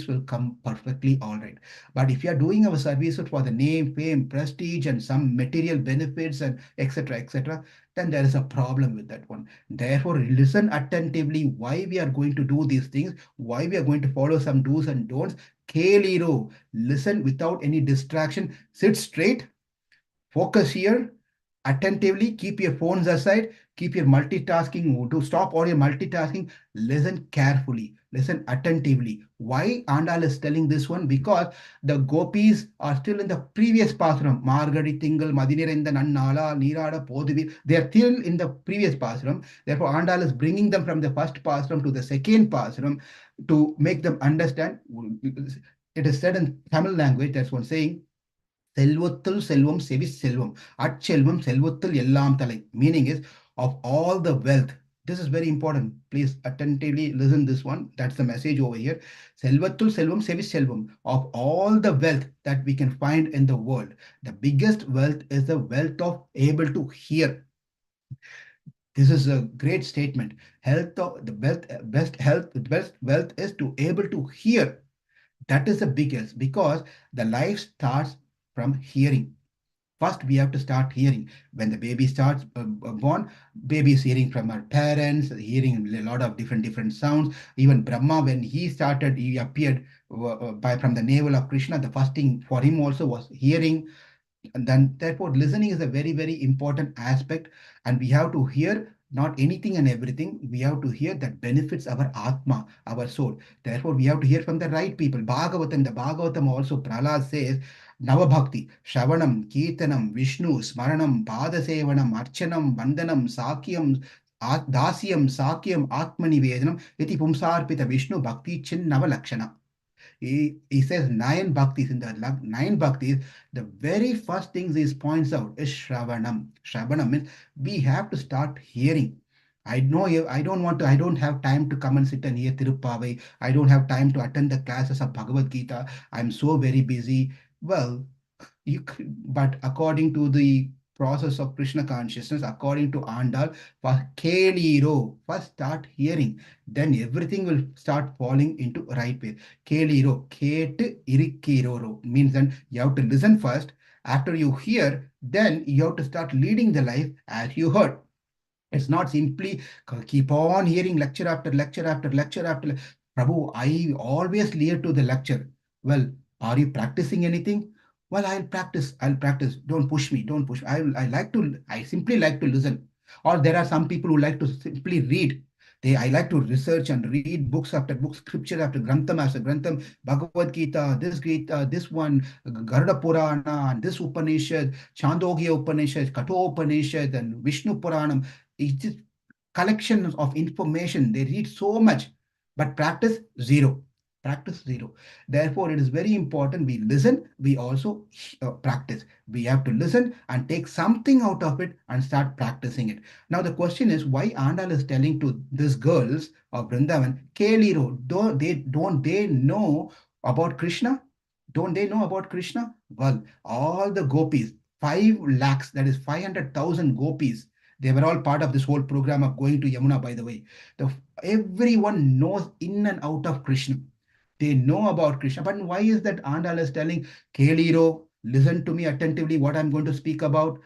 will come perfectly all right. But if you are doing our services for the name, fame, prestige, and some material benefits and etc., then there is a problem with that one. Therefore, listen attentively why we are going to do these things, why we are going to follow some do's and don'ts. Keliro, listen without any distraction, sit straight, focus here, attentively, keep your phones aside, keep your multitasking, to stop all your multitasking, listen carefully, listen attentively. Why Andal is telling this one? Because the Gopis are still in the previous Pasuram. Margadi Tingal, Madinirenda Nannala, Nirada Podivi. They are still in the previous Pasuram. Therefore, Andal is bringing them from the first Pasuram to the second Pasuram to make them understand. It is said in Tamil language, that's one saying, செல்வத்துள் செல்வம் செவி செல்வம் அச்செல்வம் செல்வத்துள் எல்லாம் தலை. Meaning is, of all the wealth, this is very important, please attentively listen this one, that's the message over here. செல்வத்துள் செல்வம் செவி செல்வம், of all the wealth that we can find in the world, the biggest wealth is the wealth of able to hear. This is a great statement. Health of the best wealth is to able to hear. That is the biggest, because the life starts from hearing. First, we have to start hearing. When the baby starts born, baby is hearing from our parents, hearing a lot of different sounds. Even Brahma, when he started, he appeared from the navel of Krishna. The first thing for him also was hearing. And then, therefore, listening is a very important aspect, and we have to hear not anything and everything. We have to hear that benefits our Atma, our soul. Therefore, we have to hear from the right people. Bhagavatam, the Bhagavatam also, Prahlad says, Navabhakti, Shravanam, Kirtanam, Vishnu, Smaranam, Padasevanam, Archanam, Vandanam, Sakyam, Dasyam, Sakyam, Atmanivedanam, Iti Pumsarpita Vishnu Bhakti Chin Navalakshana. He says 9 bhaktis. In the 9 bhaktis, the very first things he points out is Shravanam. Shravanam means we have to start hearing. I know I don't have time to come and sit and hear Tiruppavai. I don't have time to attend the classes of Bhagavad Gita. I'm so very busy. Well, but according to the process of Krishna consciousness, according to Andal, first start hearing, then everything will start falling into right way. Keliro, ketu irikiroro means then you have to listen first. After you hear, then you have to start leading the life as you heard. It's not simply keep on hearing lecture after lecture after lecture after. Prabhu, I always lead to the lecture. Well, are you practicing anything? Well, I'll practice. Don't push me. Don't push. I simply like to listen. Or there are some people who like to simply read. I like to research and read books after books, scripture after grantham, Bhagavad Gita, this one, Garuda Purana, and this Upanishad, Chandogya Upanishad, Kato Upanishad, and Vishnu Puranam. It's just collections of information. They read so much, but practice zero. Practice zero. Therefore, it is very important we listen, we also practice. We have to listen and take something out of it and start practicing it. Now, the question is why Andal is telling to these girls of Vrindavan, Keliro, don't they know about Krishna? Don't they know about Krishna? Well, all the gopis, 5 lakhs, that is 500,000 gopis, they were all part of this whole program of going to Yamuna, by the way. Everyone knows in and out of Krishna. They know about Krishna. But why is that Andal is telling, Keliro, listen to me attentively what I'm going to speak about?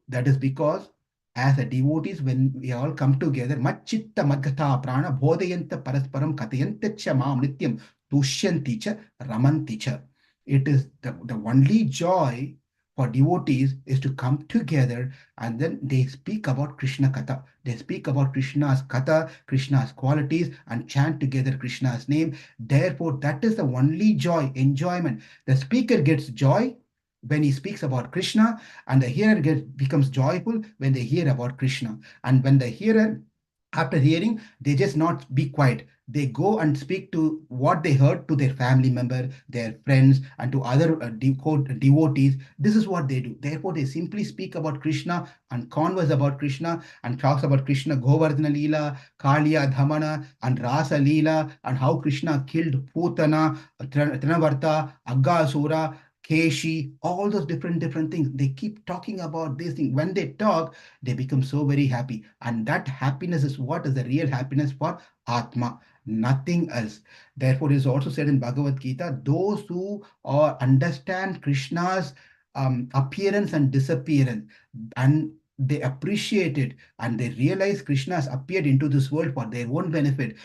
That is because as a devotees, when we all come together, Machitta Madgata Prana Bodhayanta Parasparam Katayanta Chamam Nityam Tushyanti cha Ramanti cha. It is the only joy for devotees is to come together and then they speak about Krishna Katha. They speak about Krishna's Katha, Krishna's qualities, and chant together Krishna's name. Therefore, that is the only joy, enjoyment. The speaker gets joy when he speaks about Krishna, and the hearer becomes joyful when they hear about Krishna. And when the hearer, after hearing, they just not be quiet. They go and speak to what they heard to their family member, their friends, and to other devotees. This is what they do. Therefore, they simply speak about Krishna and converse about Krishna and talks about Krishna, Govardhana Leela, Kaliya, Dhamana, and Rasa Leela, and how Krishna killed Putana, Trinavarta, Aggasura, Keshi, all those different things. They keep talking about these things. When they talk, they become so very happy. And that happiness is what is the real happiness for Atma, nothing else. Therefore, it is also said in Bhagavad Gita, those who understand Krishna's appearance and disappearance, and they appreciate it, and they realize Krishna has appeared into this world for their own benefit,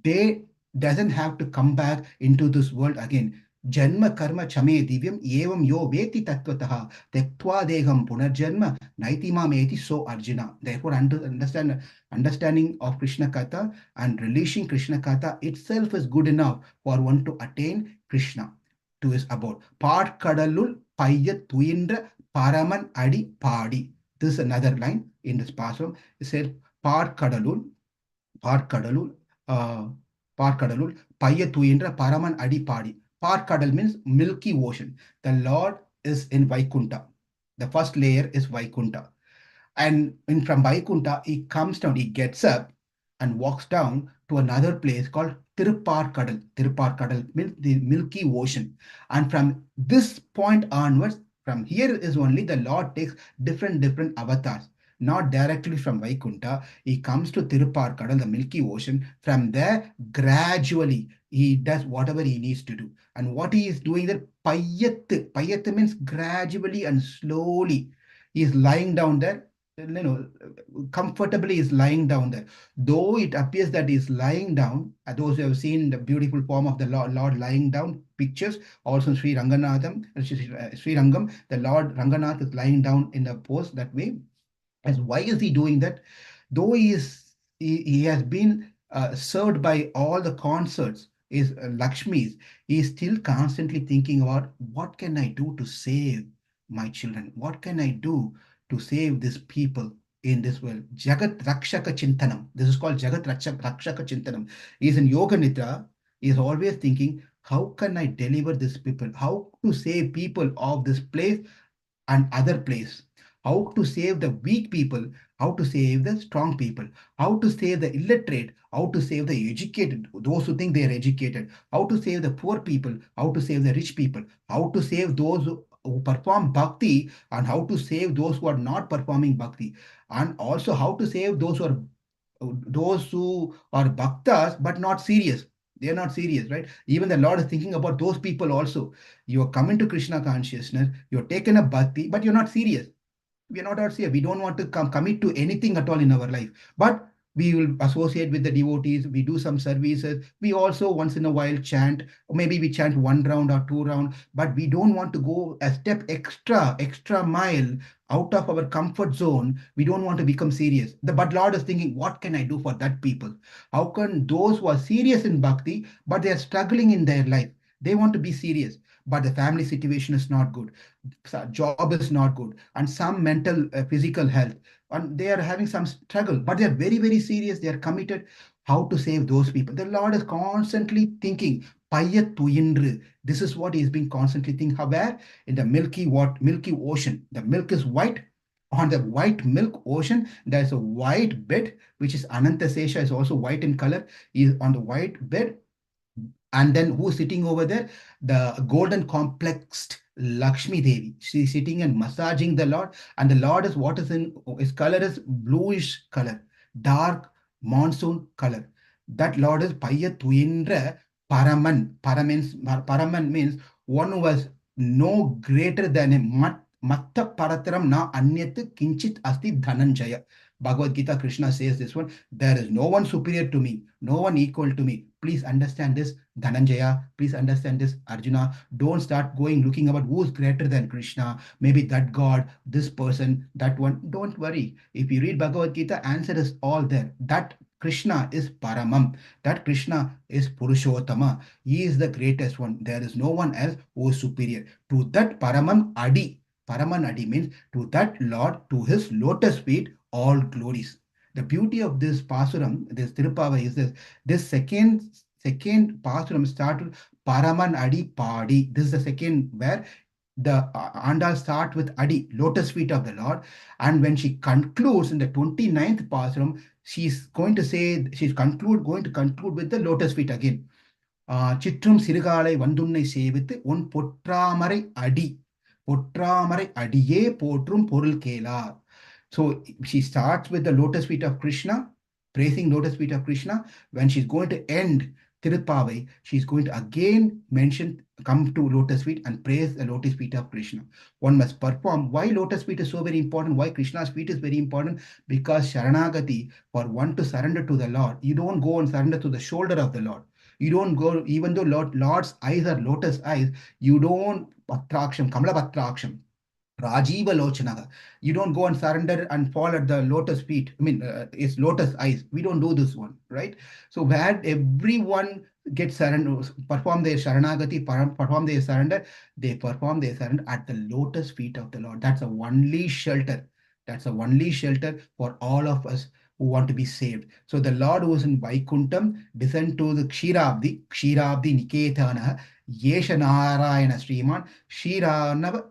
they doesn't have to come back into this world again. Janma karma chame divyam evam yo veti tattvataha tektva deham punarjanma naitima meti so Arjuna. Therefore, understanding of Krishna Katha and releasing Krishna Katha itself is good enough for one to attain Krishna to his abode. Part kadalul payya tuindra paraman adi padi. This is another line in this Pasuram. It says, Part kadalul, uh, Parkadalul, Payathu Indra Paraman Adi Padi. Parkadal means milky ocean. The Lord is in Vaikunta. The first layer is Vaikunta. And from Vaikunta, he comes down, he gets up and walks down to another place called Tiruppavai. Tiruppavai means the milky ocean. And from this point onwards, from here is only the Lord takes different avatars. Not directly from Vaikunta, he comes to Tiruppavai, the milky ocean. From there, gradually, he does whatever he needs to do. And what he is doing there, Payat means gradually and slowly. He is lying down there, comfortably is lying down there. Though it appears that he is lying down, those who have seen the beautiful form of the Lord lying down pictures, also Sri Ranganatham, Sri Rangam, the Lord Ranganath is lying down in the pose that way. As why is he doing that? Though he has been served by all the concerts, is Lakshmi's, he is still constantly thinking about what can I do to save my children? What can I do to save these people in this world? Jagat Rakshaka Chintanam. This is called Jagat Rakshaka Chintanam. He is in Yoga Nidra. He is always thinking, how can I deliver these people? How to save people of this place and other place? How to save the weak people, how to save the strong people, how to save the illiterate, how to save the educated, those who think they are educated, how to save the poor people, how to save the rich people, how to save those who perform bhakti, and how to save those who are not performing bhakti, and also how to save those who are bhaktas but not serious. They are not serious, right? Even the Lord is thinking about those people also. You are coming to Krishna consciousness, you're taken a bhakti, but you're not serious. We are not out here. We don't want to commit to anything at all in our life. But we will associate with the devotees. We do some services. We also once in a while chant, or maybe we chant one round or two round. But we don't want to go a step extra mile out of our comfort zone. We don't want to become serious. But Lord is thinking, what can I do for that people? How can those who are serious in bhakti, but they are struggling in their life? They want to be serious, but the family situation is not good, job is not good, and some mental physical health, and they are having some struggle, but they are very serious, they are committed. How to save those people? The Lord is constantly thinking, Payathu. This is what he has been constantly thinking. Where? In the milky ocean. The milk is white. On the white milk ocean, there is a white bed, which is Anantasesha, is also white in color. He is on the white bed. And then who's sitting over there? The golden complexed Lakshmi Devi. She's sitting and massaging the Lord. And the Lord is what is in his color is bluish color, dark monsoon color. That Lord is Payathuindra Paraman means one who was no greater than him. Matta parataram na anyat kinchit asti dhananjaya. Bhagavad Gita, Krishna says this one. There is no one superior to me, no one equal to me. Please understand this, Dhananjaya. Please understand this, Arjuna. Don't start going looking about who's greater than Krishna. Maybe that God, this person, that one. Don't worry. If you read Bhagavad Gita, answer is all there. That Krishna is Paramam. That Krishna is Purushottama. He is the greatest one. There is no one else who is superior. To that Paramam Adi. Paraman Adi means to that Lord, to his lotus feet, all glories. The beauty of this Pasuram, this Tiruppavai, is this second Pasuram started Paraman Adi Padi. This is the second where the Andal start with Adi, lotus feet of the Lord. And when she concludes in the 29th Pasuram, she's going to say, going to conclude with the lotus feet again. சிற்றும் சிறுகாலை வந்துன்னை சேவித்து உன் பொற்றாமரை அடி பொற்றாமரை அடியே போற்றும் பொருள் கேளார். So she starts with the lotus feet of Krishna, praising lotus feet of Krishna. When she's going to end Tiruppavai, she's going to again come to lotus feet and praise the lotus feet of Krishna. One must perform. Why lotus feet is so very important? Why Krishna's feet is very important? Because Sharanagati, for one to surrender to the Lord, you don't go and surrender to the shoulder of the Lord. You don't go, even though Lord's eyes are lotus eyes, you don't Patraksham, Kamala Patraksham, Rajiva Lochanaga. You don't go and surrender and fall at the lotus feet. I mean, it's lotus eyes. We don't do this one, right? So where everyone gets surrender, perform their Sharanagati, perform their surrender, they perform their surrender at the lotus feet of the Lord. That's a only shelter. That's a only shelter for all of us who want to be saved. So the Lord who is in Vaikuntam descend to the Kshirabdi Niketana, Yesha Narayana Sriman, Kshiranava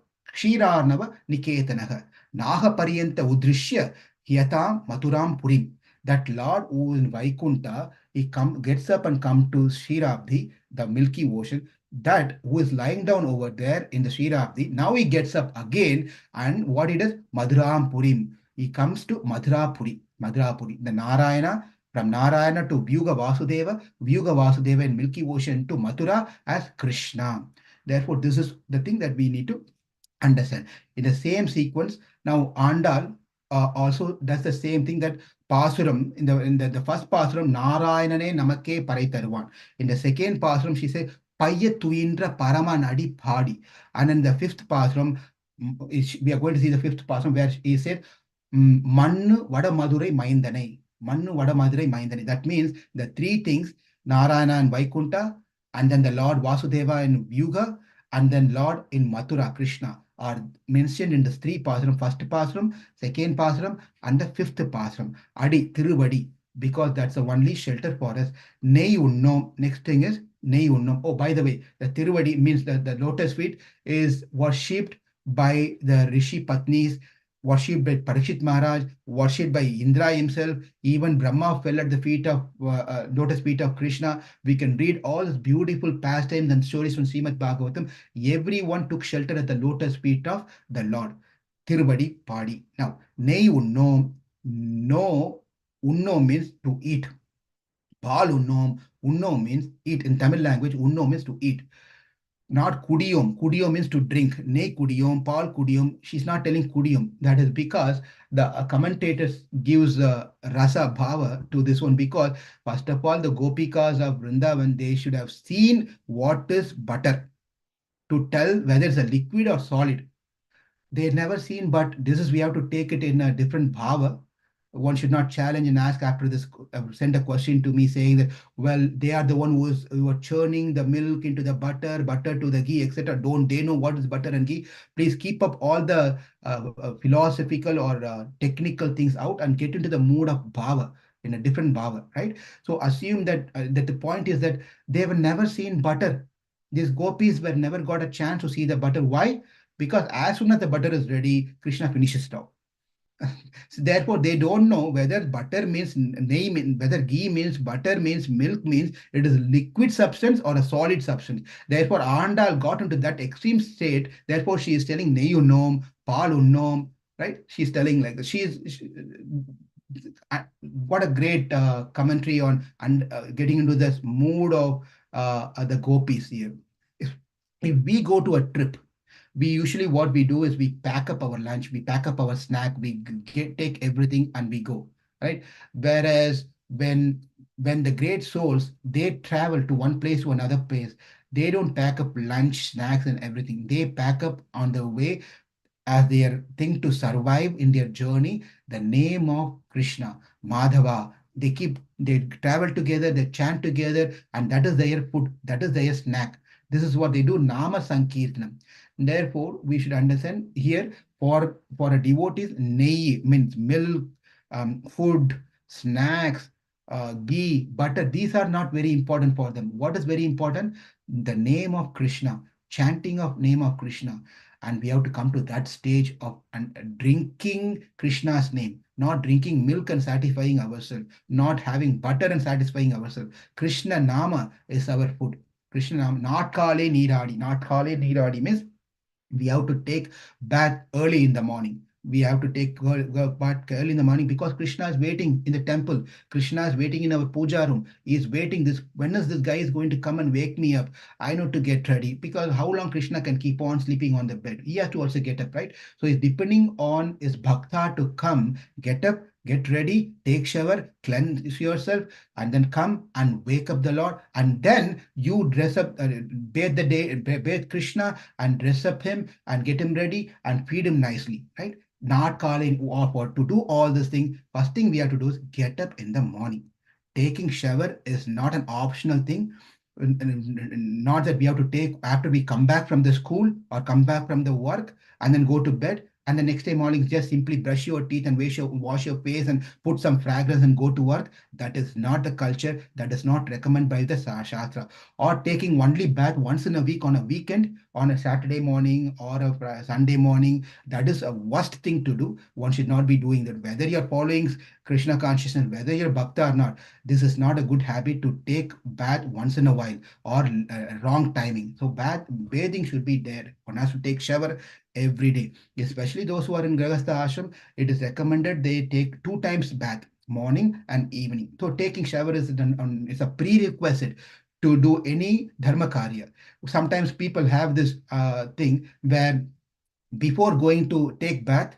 Niketanaha, Naha Pariyanta Udrishya, Hyatam Maturam Purim. That Lord who is in Vaikunta, he gets up and comes to Kshirabdi, the Milky Ocean. That who is lying down over there in the Kshirabdi, now he gets up again, and what he does? Maduram Purim. He comes to Madhurapuri. The Narayana, from Narayana to Vyuga Vasudeva in Milky Ocean to Mathura as Krishna. Therefore, this is the thing that we need to understand. In the same sequence, now Andal also does the same thing, that Pasuram, in the first Pasuram, Narayanane Namake Paraitaruvan. In the second Pasuram, she says, Paya Tuindra Paramanadi Padi. And in the fifth Pasuram, we are going to see the fifth Pasuram where he said, Mannu Vada Madurai Maindane. Mannu Vada Madurai Maindane. That means the three things, Narayana and Vaikunta, and then the Lord Vasudeva in Vyuga, and then Lord in Mathura, Krishna, are mentioned in the three Pasuram, first Pasuram, second Pasuram, and the fifth Pasuram. Adi, Tiruvadi, because that's the only shelter for us. Nei Unnom, next thing is Nei Unnom. Oh, by the way, the Tiruvadi means that the lotus feet is worshipped by the Rishi Patnis, worshipped by Parikshit Maharaj, worshipped by Indra himself. Even Brahma fell at the feet of lotus feet of Krishna. We can read all these beautiful pastimes and stories from Srimad Bhagavatam. Everyone took shelter at the lotus feet of the Lord. Tiruvadi Padi. Now, Nei Unnom, no, Unno means to eat. Pal Unnom, Unno means eat. In Tamil language, Unno means to eat. Not kudiyom. Kudiyom means to drink. Ne kudiyom, Paul kudiyom. She's not telling kudiyom. That is because the commentators gives rasa bhava to this one, because first of all, the Gopikas of Vrindavan, they should have seen what is butter to tell whether it's a liquid or solid. They've never seen, but this is, we have to take it in a different bhava. One should not challenge and ask after this, send a question to me saying that, well, they are the one who are churning the milk into the butter to the ghee, etc. Don't they know what is butter and ghee? Please keep up all the philosophical or technical things out and get into the mood of bhava, in a different bhava, right? So assume that, that the point is that they have never seen butter. These gopis were never got a chance to see the butter. Why? Because as soon as the butter is ready, Krishna finishes it off. So therefore, they don't know whether butter means name, whether ghee means butter means milk means it is liquid substance or a solid substance. Therefore, Andal got into that extreme state. Therefore, she is telling Nei Unnom, Pal Unnom, right? She's telling like what a great commentary on and getting into this mood of the Gopis here. If we go to a trip, we usually what we do is we pack up our lunch, we pack up our snack, we take everything and we go, right? Whereas when the great souls, they travel to one place to another place, they don't pack up lunch, snacks, and everything. They pack up on the way as their thing to survive in their journey, the name of Krishna, Madhava. They travel together, they chant together, and that is their food, that is their snack. This is what they do, Nama Sankirtanam. Therefore, we should understand here, for a devotees, neyi means milk, food, snacks, ghee, butter. These are not very important for them. What is very important? The name of Krishna, chanting of name of Krishna. And we have to come to that stage of drinking Krishna's name, not drinking milk and satisfying ourselves, not having butter and satisfying ourselves. Krishna Nama is our food. Krishna Nama, not Kale Niradi. Not Kale Niradi means we have to take bath early in the morning. We have to take bath early in the morning because Krishna is waiting in the temple. Krishna is waiting in our puja room. He is waiting. This, when is this guy is going to come and wake me up? I know to get ready, because how long Krishna can keep on sleeping on the bed? He has to also get up, right? So it's depending on his bhakta to come, get up, get ready, take shower, cleanse yourself, and then come and wake up the Lord. And then you dress up, bathe Krishna and dress up him and get him ready and feed him nicely, right? Not calling or to do all this thing. First thing we have to do is get up in the morning. Taking shower is not an optional thing. Not that we have to take after we come back from the school or come back from the work and then go to bed, and the next day morning just simply brush your teeth and wash your face and put some fragrance and go to work. That is not the culture. That is not recommended by the Shastra. Or taking only bath once in a week on a weekend, on a Saturday morning or a Sunday morning. That is a worst thing to do. One should not be doing that. Whether you're following Krishna consciousness, whether you're Bhakta or not, this is not a good habit to take bath once in a while, or wrong timing. So bathing should be there. One has to take shower every day. Especially those who are in Grahastha ashram, it is recommended they take 2 times bath, morning and evening. So taking shower is is a prerequisite to do any dharma karya. Sometimes people have this thing where before going to take bath,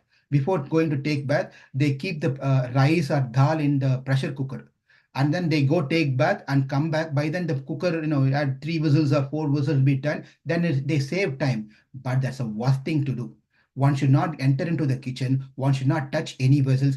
they keep the rice or dal in the pressure cooker, and then they go take bath and come back. By then the cooker, at 3 whistles or 4 whistles be done. Then they save time, but that's a worst thing to do. One should not enter into the kitchen. One should not touch any vessels.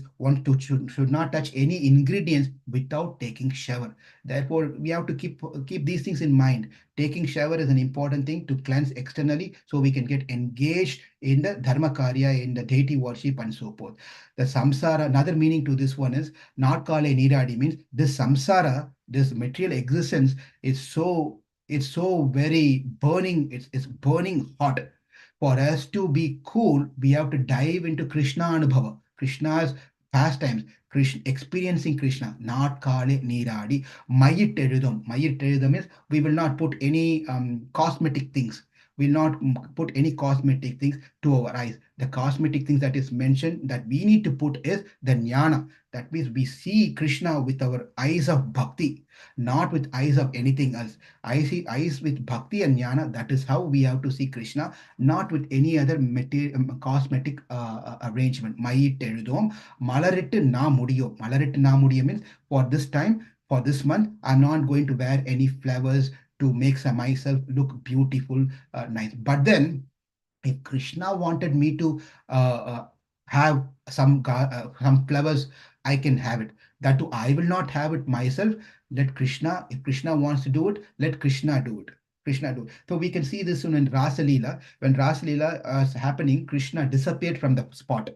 Should not touch any ingredients without taking shower. Therefore, we have to keep these things in mind. Taking shower is an important thing to cleanse externally, so we can get engaged in the dharma karya, in the deity worship, and so forth. The samsara, another meaning to this one is not kale niradi, means this samsara, this material existence is so very burning. It's burning hot. For us to be cool, we have to dive into Krishna Anubhava, Krishna's pastimes, Krishna, experiencing Krishna, not Kale Niradi. Mayit Erudum is we will not put any cosmetic things. We'll not put any cosmetic things to our eyes. The cosmetic things that is mentioned that we need to put is the jnana. That means we see Krishna with our eyes of bhakti, not with eyes of anything else. I see eyes with bhakti and jnana. That is how we have to see Krishna, not with any other cosmetic arrangement. Mai terudom, malarittu na mudiyo. Malarittu na mudiyo means for this time, for this month, I'm not going to wear any flowers to make myself look beautiful, nice. But then, if Krishna wanted me to have some flowers, I can have it. That too, I will not have it myself. Let Krishna, if Krishna wants to do it, let Krishna do it. Krishna do it. So we can see this in Rasa Leela. When Rasa Leela is happening, Krishna disappeared from the spot.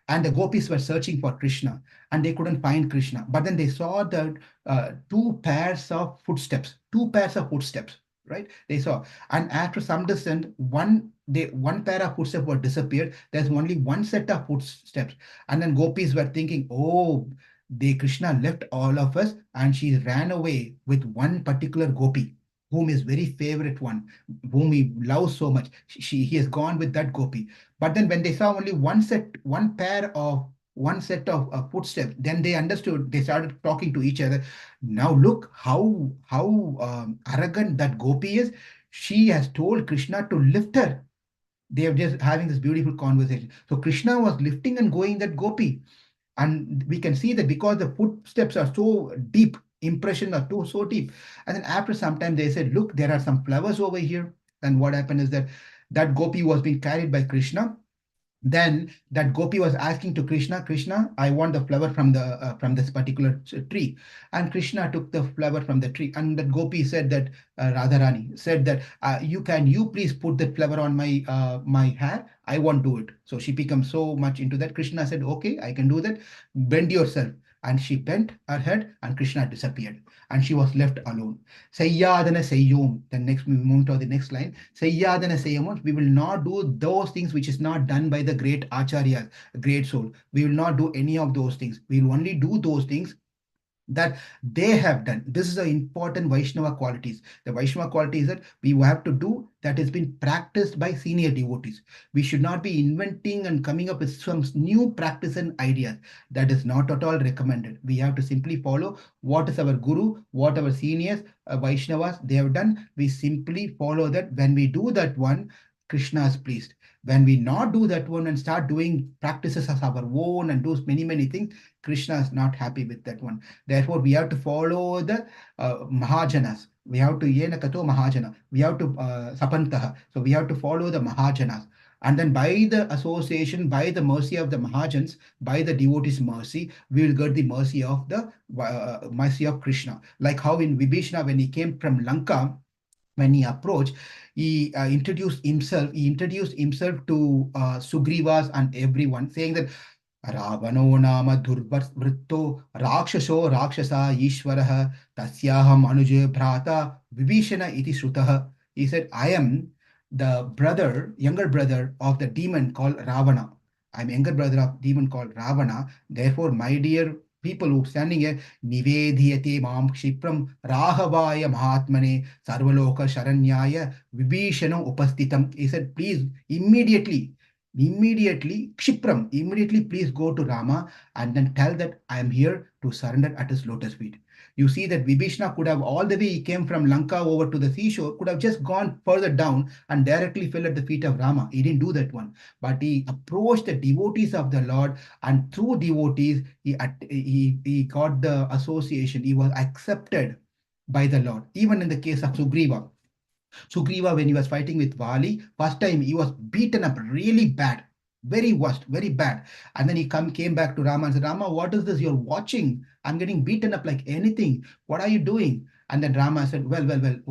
And the gopis were searching for Krishna and they couldn't find Krishna. But then they saw the two pairs of footsteps, right? They saw. And after some distance, one pair of footsteps were disappeared. There's only one set of footsteps. And then gopis were thinking, oh, Krishna left all of us and she ran away with one particular gopi, whom is very favorite one, whom he loves so much. He has gone with that gopi. But then when they saw only one pair of one set of footsteps. Then they understood, they started talking to each other. Now look how arrogant that gopi is. She has told Krishna to lift her. They are just having this beautiful conversation. So Krishna was lifting and going that gopi. And we can see that because the footsteps are so deep, impression are so deep. And then after some time, they said, look, there are some flowers over here. And what happened is that that gopi was being carried by Krishna. Then that gopi was asking to Krishna, Krishna, I want the flower from this particular tree. And Krishna took the flower from the tree. And that gopi said that, Radharani said that, you please put that flower on my hair. I won't do it. So she becomes so much into that. Krishna said, okay, I can do that. Bend yourself. And she bent her head, and Krishna disappeared. And she was left alone. Sayyadana Sayyom. The next, we move to the next line. Sayyadana Sayyam. We will not do those things which is not done by the great acharyas, great soul. We will not do any of those things. We will only do those things that they have done. This is the important Vaishnava qualities. The Vaishnava quality is that we have to do that has been practiced by senior devotees. We should not be inventing and coming up with some new practice and ideas. That is not at all recommended. We have to simply follow what is our guru, what our seniors, Vaishnavas, they have done. We simply follow that. When we do that one, Krishna is pleased. When we not do that one and start doing practices as our own and do many things, Krishna is not happy with that one. Therefore, we have to follow the Mahajanas. We have to Yena Kato Mahajana. We have to Sapantaha. So we have to follow the Mahajanas. And then by the association, by the mercy of the Mahajans, by the devotees' mercy, we will get the mercy of the mercy of Krishna. Like how in Vibhishana, when he came from Lanka, when he approached, he introduced himself. He introduced himself to Sugrivas and everyone, saying that Ravano nama durvritto rakshasho rakshasa ishvaraha tasyaham anuje bhrata vibhishana iti shrutaha. He said, I am the younger brother of the demon called Ravana. I'm younger brother of demon called Ravana. Therefore, my dear people who are standing here, nivedhiyate mam kshipram rahavaya mahatmane sarvaloka sharanyaya vibhishano upastitam. He said, please, immediately, Kshipram, immediately please go to Rama and then tell that I am here to surrender at his lotus feet. You see that Vibhishana could have, all the way he came from Lanka over to the seashore, could have just gone further down and directly fell at the feet of Rama. He didn't do that one. But he approached the devotees of the Lord, and through devotees, he got the association. He was accepted by the Lord. Even in the case of Sugriva, when he was fighting with Vali, first time he was beaten up really bad, very worst, very bad. And then he came back to Rama and said, Rama, what is this you're watching? I'm getting beaten up like anything. What are you doing? And then Rama said, well,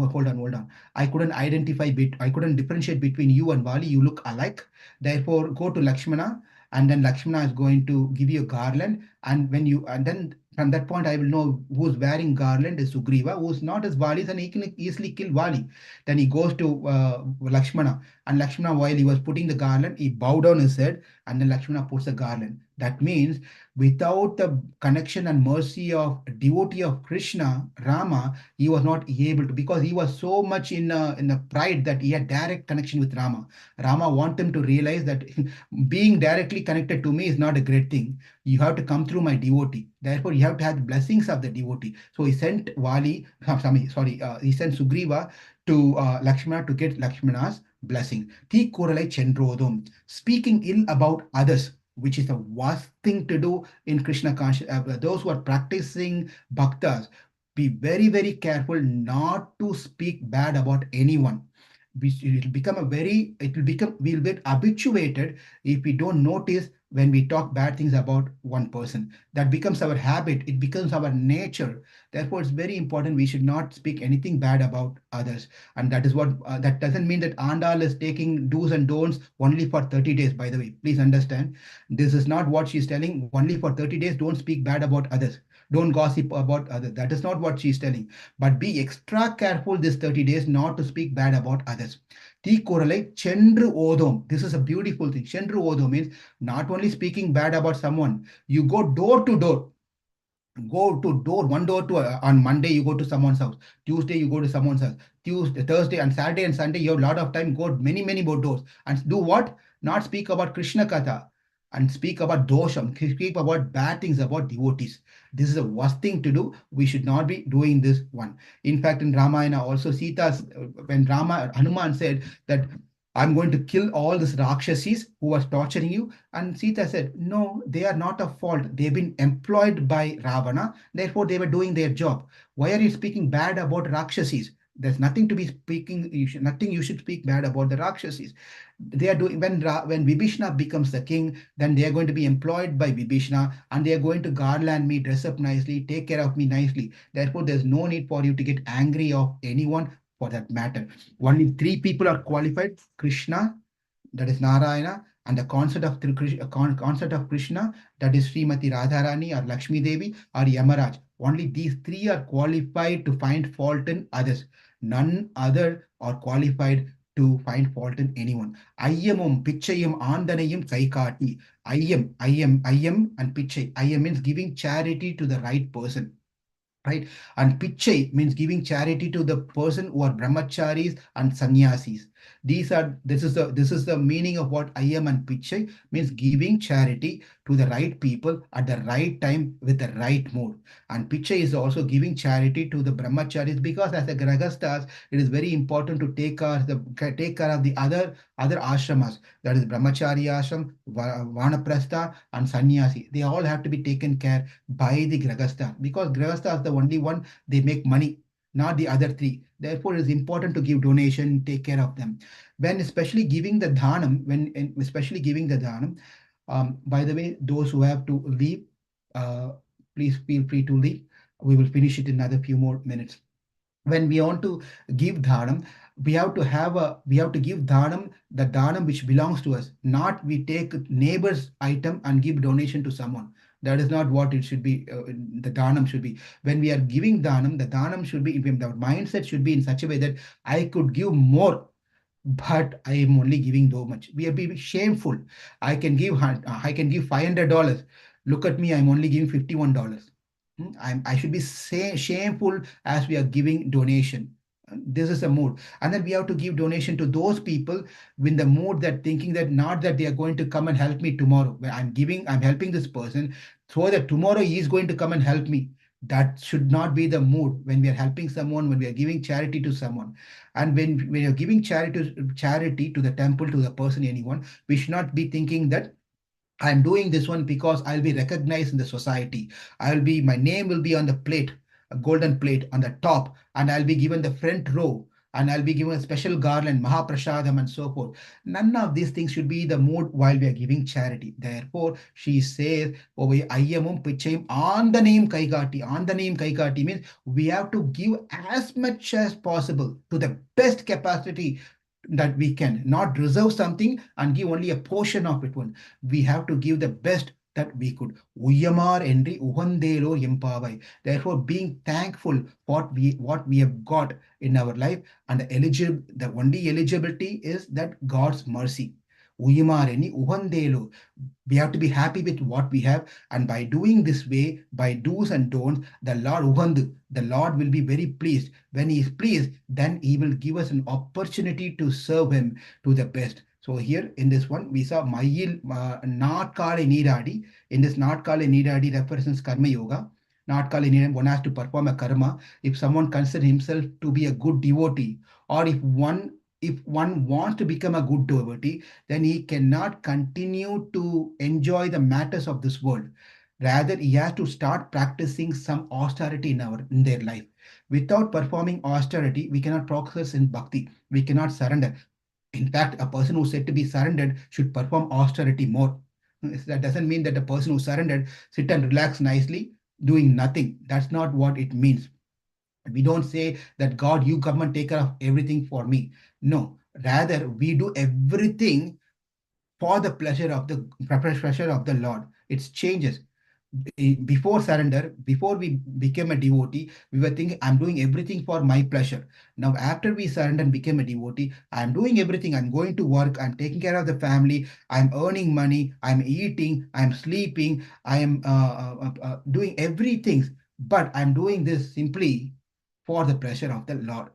hold on. I couldn't differentiate between you and Vali. You look alike. Therefore, go to Lakshmana, and then Lakshmana is going to give you a garland. And then from that point, I will know who's wearing garland is Sugriva, who's not as Vali, and he can easily kill Vali. Then he goes to Lakshmana, and Lakshmana, while he was putting the garland, he bowed down his head, and then Lakshmana puts the garland. That means without the connection and mercy of a devotee of Krishna, Rama, he was not able to, because he was so much in a pride that he had direct connection with Rama. Rama wanted him to realize that being directly connected to me is not a great thing. You have to come through my devotee. Therefore, you have to have the blessings of the devotee. So he sent he sent Sugriva to Lakshmana to get Lakshmana's blessing. Thi koralai chendrodum. Speaking ill about others, which is the worst thing to do in Krishna consciousness. Those who are practicing bhaktas, be very careful not to speak bad about anyone. We'll get habituated if we don't notice when we talk bad things about one person. That becomes our habit. It becomes our nature. Therefore, it's very important we should not speak anything bad about others. And that is what, that doesn't mean that Andal is taking do's and don'ts only for 30 days, by the way. Please understand. This is not what she's telling. Only for 30 days, don't speak bad about others. Don't gossip about others. That is not what she's telling. But be extra careful this 30 days not to speak bad about others. Chendru odom. This is a beautiful thing. Chendru odom means not only speaking bad about someone, you go door to door. Go to door, one door to on Monday, you go to someone's house. Tuesday, you go to someone's house. Tuesday, Thursday, and Saturday and Sunday, you have a lot of time. Go many more doors and do what? Not speak about Krishna Katha. and speak about dosham, speak about bad things about devotees. This is the worst thing to do. We should not be doing this one. In fact, in Ramayana, also when Hanuman said that I'm going to kill all these Rakshasis who was torturing you. And Sita said, no, they are not at fault. They've been employed by Ravana. Therefore, they were doing their job. Why are you speaking bad about Rakshasis? There's nothing to be speaking, nothing you should speak bad about the Rakshasis. They are doing, when Vibhishna becomes the king, then they are going to be employed by Vibhishna and they are going to garland me, dress up nicely, take care of me nicely. Therefore, there's no need for you to get angry of anyone for that matter. Only three people are qualified: Krishna, that is Narayana, and the concept of concept of Krishna, that is Srimati Radharani or Lakshmi Devi or Yamaraj. Only these three are qualified to find fault in others. None other are qualified to find fault in anyone. Ayyamum, Pichayam, Andanayam, Kaikati. Ayyam, and Pichai. Ayyam means giving charity to the right person. Right, and pichai means giving charity to the person who are brahmacharis and sannyasis. This is the meaning of what ayam and pichai means: giving charity to the right people at the right time with the right mood. And pichai is also giving charity to the brahmacharis, because as a grahasthas it is very important to take care of the other ashramas, that is brahmachari ashram, vanaprastha and sannyasi. They all have to be taken care by the grahastha, because grahastha is the only one they make money, not the other three. Therefore, it is important to give donation, take care of them. When especially giving the dhanam, by the way, those who have to leave, please feel free to leave. We will finish it in another few more minutes. When we want to give dhanam, we have to give dhanam, the dhanam which belongs to us, not we take neighbor's item and give donation to someone. That is not what it should be. The dhanam should be, when we are giving dhanam, the dhanam should be, the mindset should be in such a way that I could give more, but I am only giving so much. We are being shameful. I can give $500. Look at me, I'm only giving $51. I should be shameful as we are giving donation. This is a mood. And then we have to give donation to those people with the mood that thinking that not that they are going to come and help me tomorrow. When I'm helping this person so that tomorrow he is going to come and help me. That should not be the mood when we are helping someone, when we are giving charity to someone. And when you're giving charity to the temple, to the person, anyone, we should not be thinking that I'm doing this one because I'll be recognized in the society. My name will be on the plate, a golden plate on the top, and I'll be given the front row, and I'll be given a special garland, Mahaprashadam, and so forth. None of these things should be the mood while we are giving charity. Therefore, she says, Ayyamum Pichayam on the name Kaikati. On the name Kaikati means we have to give as much as possible to the best capacity that we can, not reserve something and give only a portion of it one. We have to give the best that we could. Uyamar Endri Uhandelo Yempavai. Therefore, being thankful for what we have got in our life, and the only eligibility is that God's mercy. Uyamar Eni Uhandelo. We have to be happy with what we have, and by doing this way, by do's and don'ts, the Lord will be very pleased. When he is pleased, then he will give us an opportunity to serve him to the best. So here in this one, we saw Mayil Natkale Niradi. In this Natkale Niradi represents Karma Yoga. Natkale Niradi, one has to perform a karma. If someone considers himself to be a good devotee, or if one wants to become a good devotee, then he cannot continue to enjoy the matters of this world. Rather, he has to start practicing some austerity in their life. Without performing austerity, we cannot progress in bhakti. We cannot surrender. In fact, a person who is said to be surrendered should perform austerity more. That doesn't mean that a person who surrendered sit and relax nicely doing nothing. That's not what it means. We don't say that God, you come and take care of everything for me. No, rather we do everything for the pleasure of the Lord. It changes. Before surrender, before we became a devotee, we were thinking, I'm doing everything for my pleasure. Now, after we surrendered and became a devotee, I'm doing everything. I'm going to work, I'm taking care of the family, I'm earning money, I'm eating, I'm sleeping, I am doing everything. But I'm doing this simply for the pleasure of the Lord.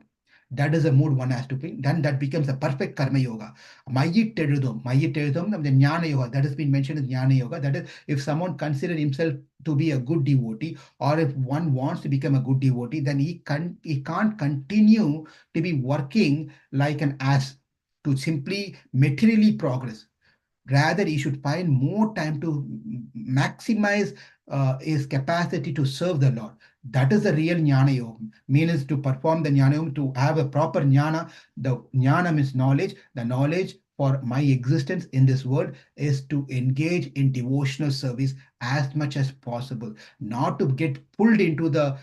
That is a mood one has to bring. Then that becomes a perfect karma yoga. Mayitteludum, the jnana yoga, that has been mentioned as jnana yoga. That is, if someone considers himself to be a good devotee, or if one wants to become a good devotee, then he can't continue to be working like an ass to simply materially progress. Rather, he should find more time to maximize his capacity to serve the Lord. That is the real jnana yoga. Means to perform the jnana yoga, to have a proper jnana. The jnana means knowledge. The knowledge for my existence in this world is to engage in devotional service as much as possible, not to get pulled into the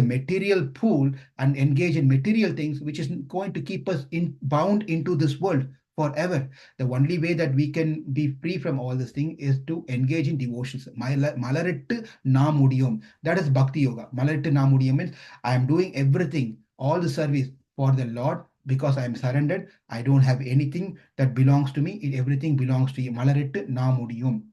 material pool and engage in material things, which is going to keep us bound into this world forever. The only way that we can be free from all this thing is to engage in devotions. Malarittu na mudiyum. That is bhakti yoga. Malarittu na mudiyum means I am doing everything, all the service for the Lord because I am surrendered. I don't have anything that belongs to me. Everything belongs to you. Malarittu na mudiyum.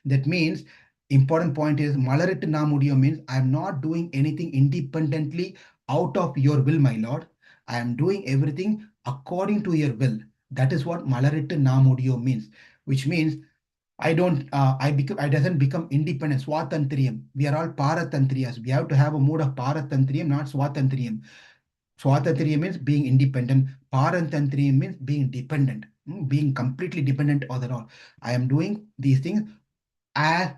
That means, important point is Malarittu na mudiyum means I am not doing anything independently out of your will, my Lord. I am doing everything according to your will. That is what Malarittu na mudiyum means, which means I doesn't become independent. Swatantriyam. We are all paratantriyas. We have to have a mode of paratantriyam, not swatantriyam. Swatantriyam means being independent. Paratantriyam means being dependent, being completely dependent on the Lord. I am doing these things as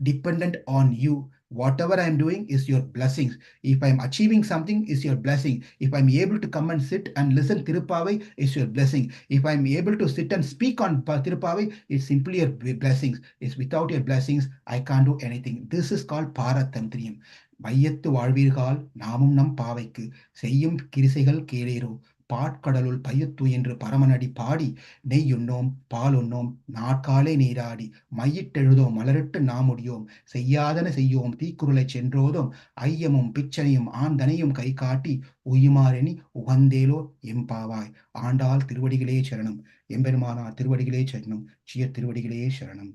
dependent on you. Whatever I'm doing is your blessings. If I'm achieving something, is your blessing. If I'm able to come and sit and listen Tiruppavai, is your blessing. If I'm able to sit and speak on Tiruppavai, it's simply your blessings. It's without your blessings, I can't do anything. This is called Paratantriyam. Vaiyaththu வாழ்வீர்கள் நாமும் நம் பாவைக்கு செய்யும் கிரிசைகள் கேளீரோ பாட்கடலுள் பையத்து என்று பரமனடி பாடி நெய்யுண்ணோம் பாலுண்ணோம் நாட்காலே நீராடி மையிட்டெழுதோம் மலரிட்டு நாமுடியோம் செய்யாதன செய்யோம் தீக்குறளை சென்றோதும் ஐயமும் பிச்சனையும் ஆந்தனையும் கை காட்டி உயுமாறெனி உகந்தேலோ எம்பாவாய். ஆண்டாள் திருவடிகளே சரணம். எம்பெருமானார் திருவடிகளே சரணம். சிய திருவடிகளே சரணம்.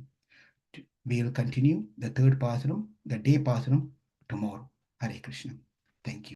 We'll continue the third Pasuram, the day Pasuram, tomorrow. Hare Krishna. Thank you.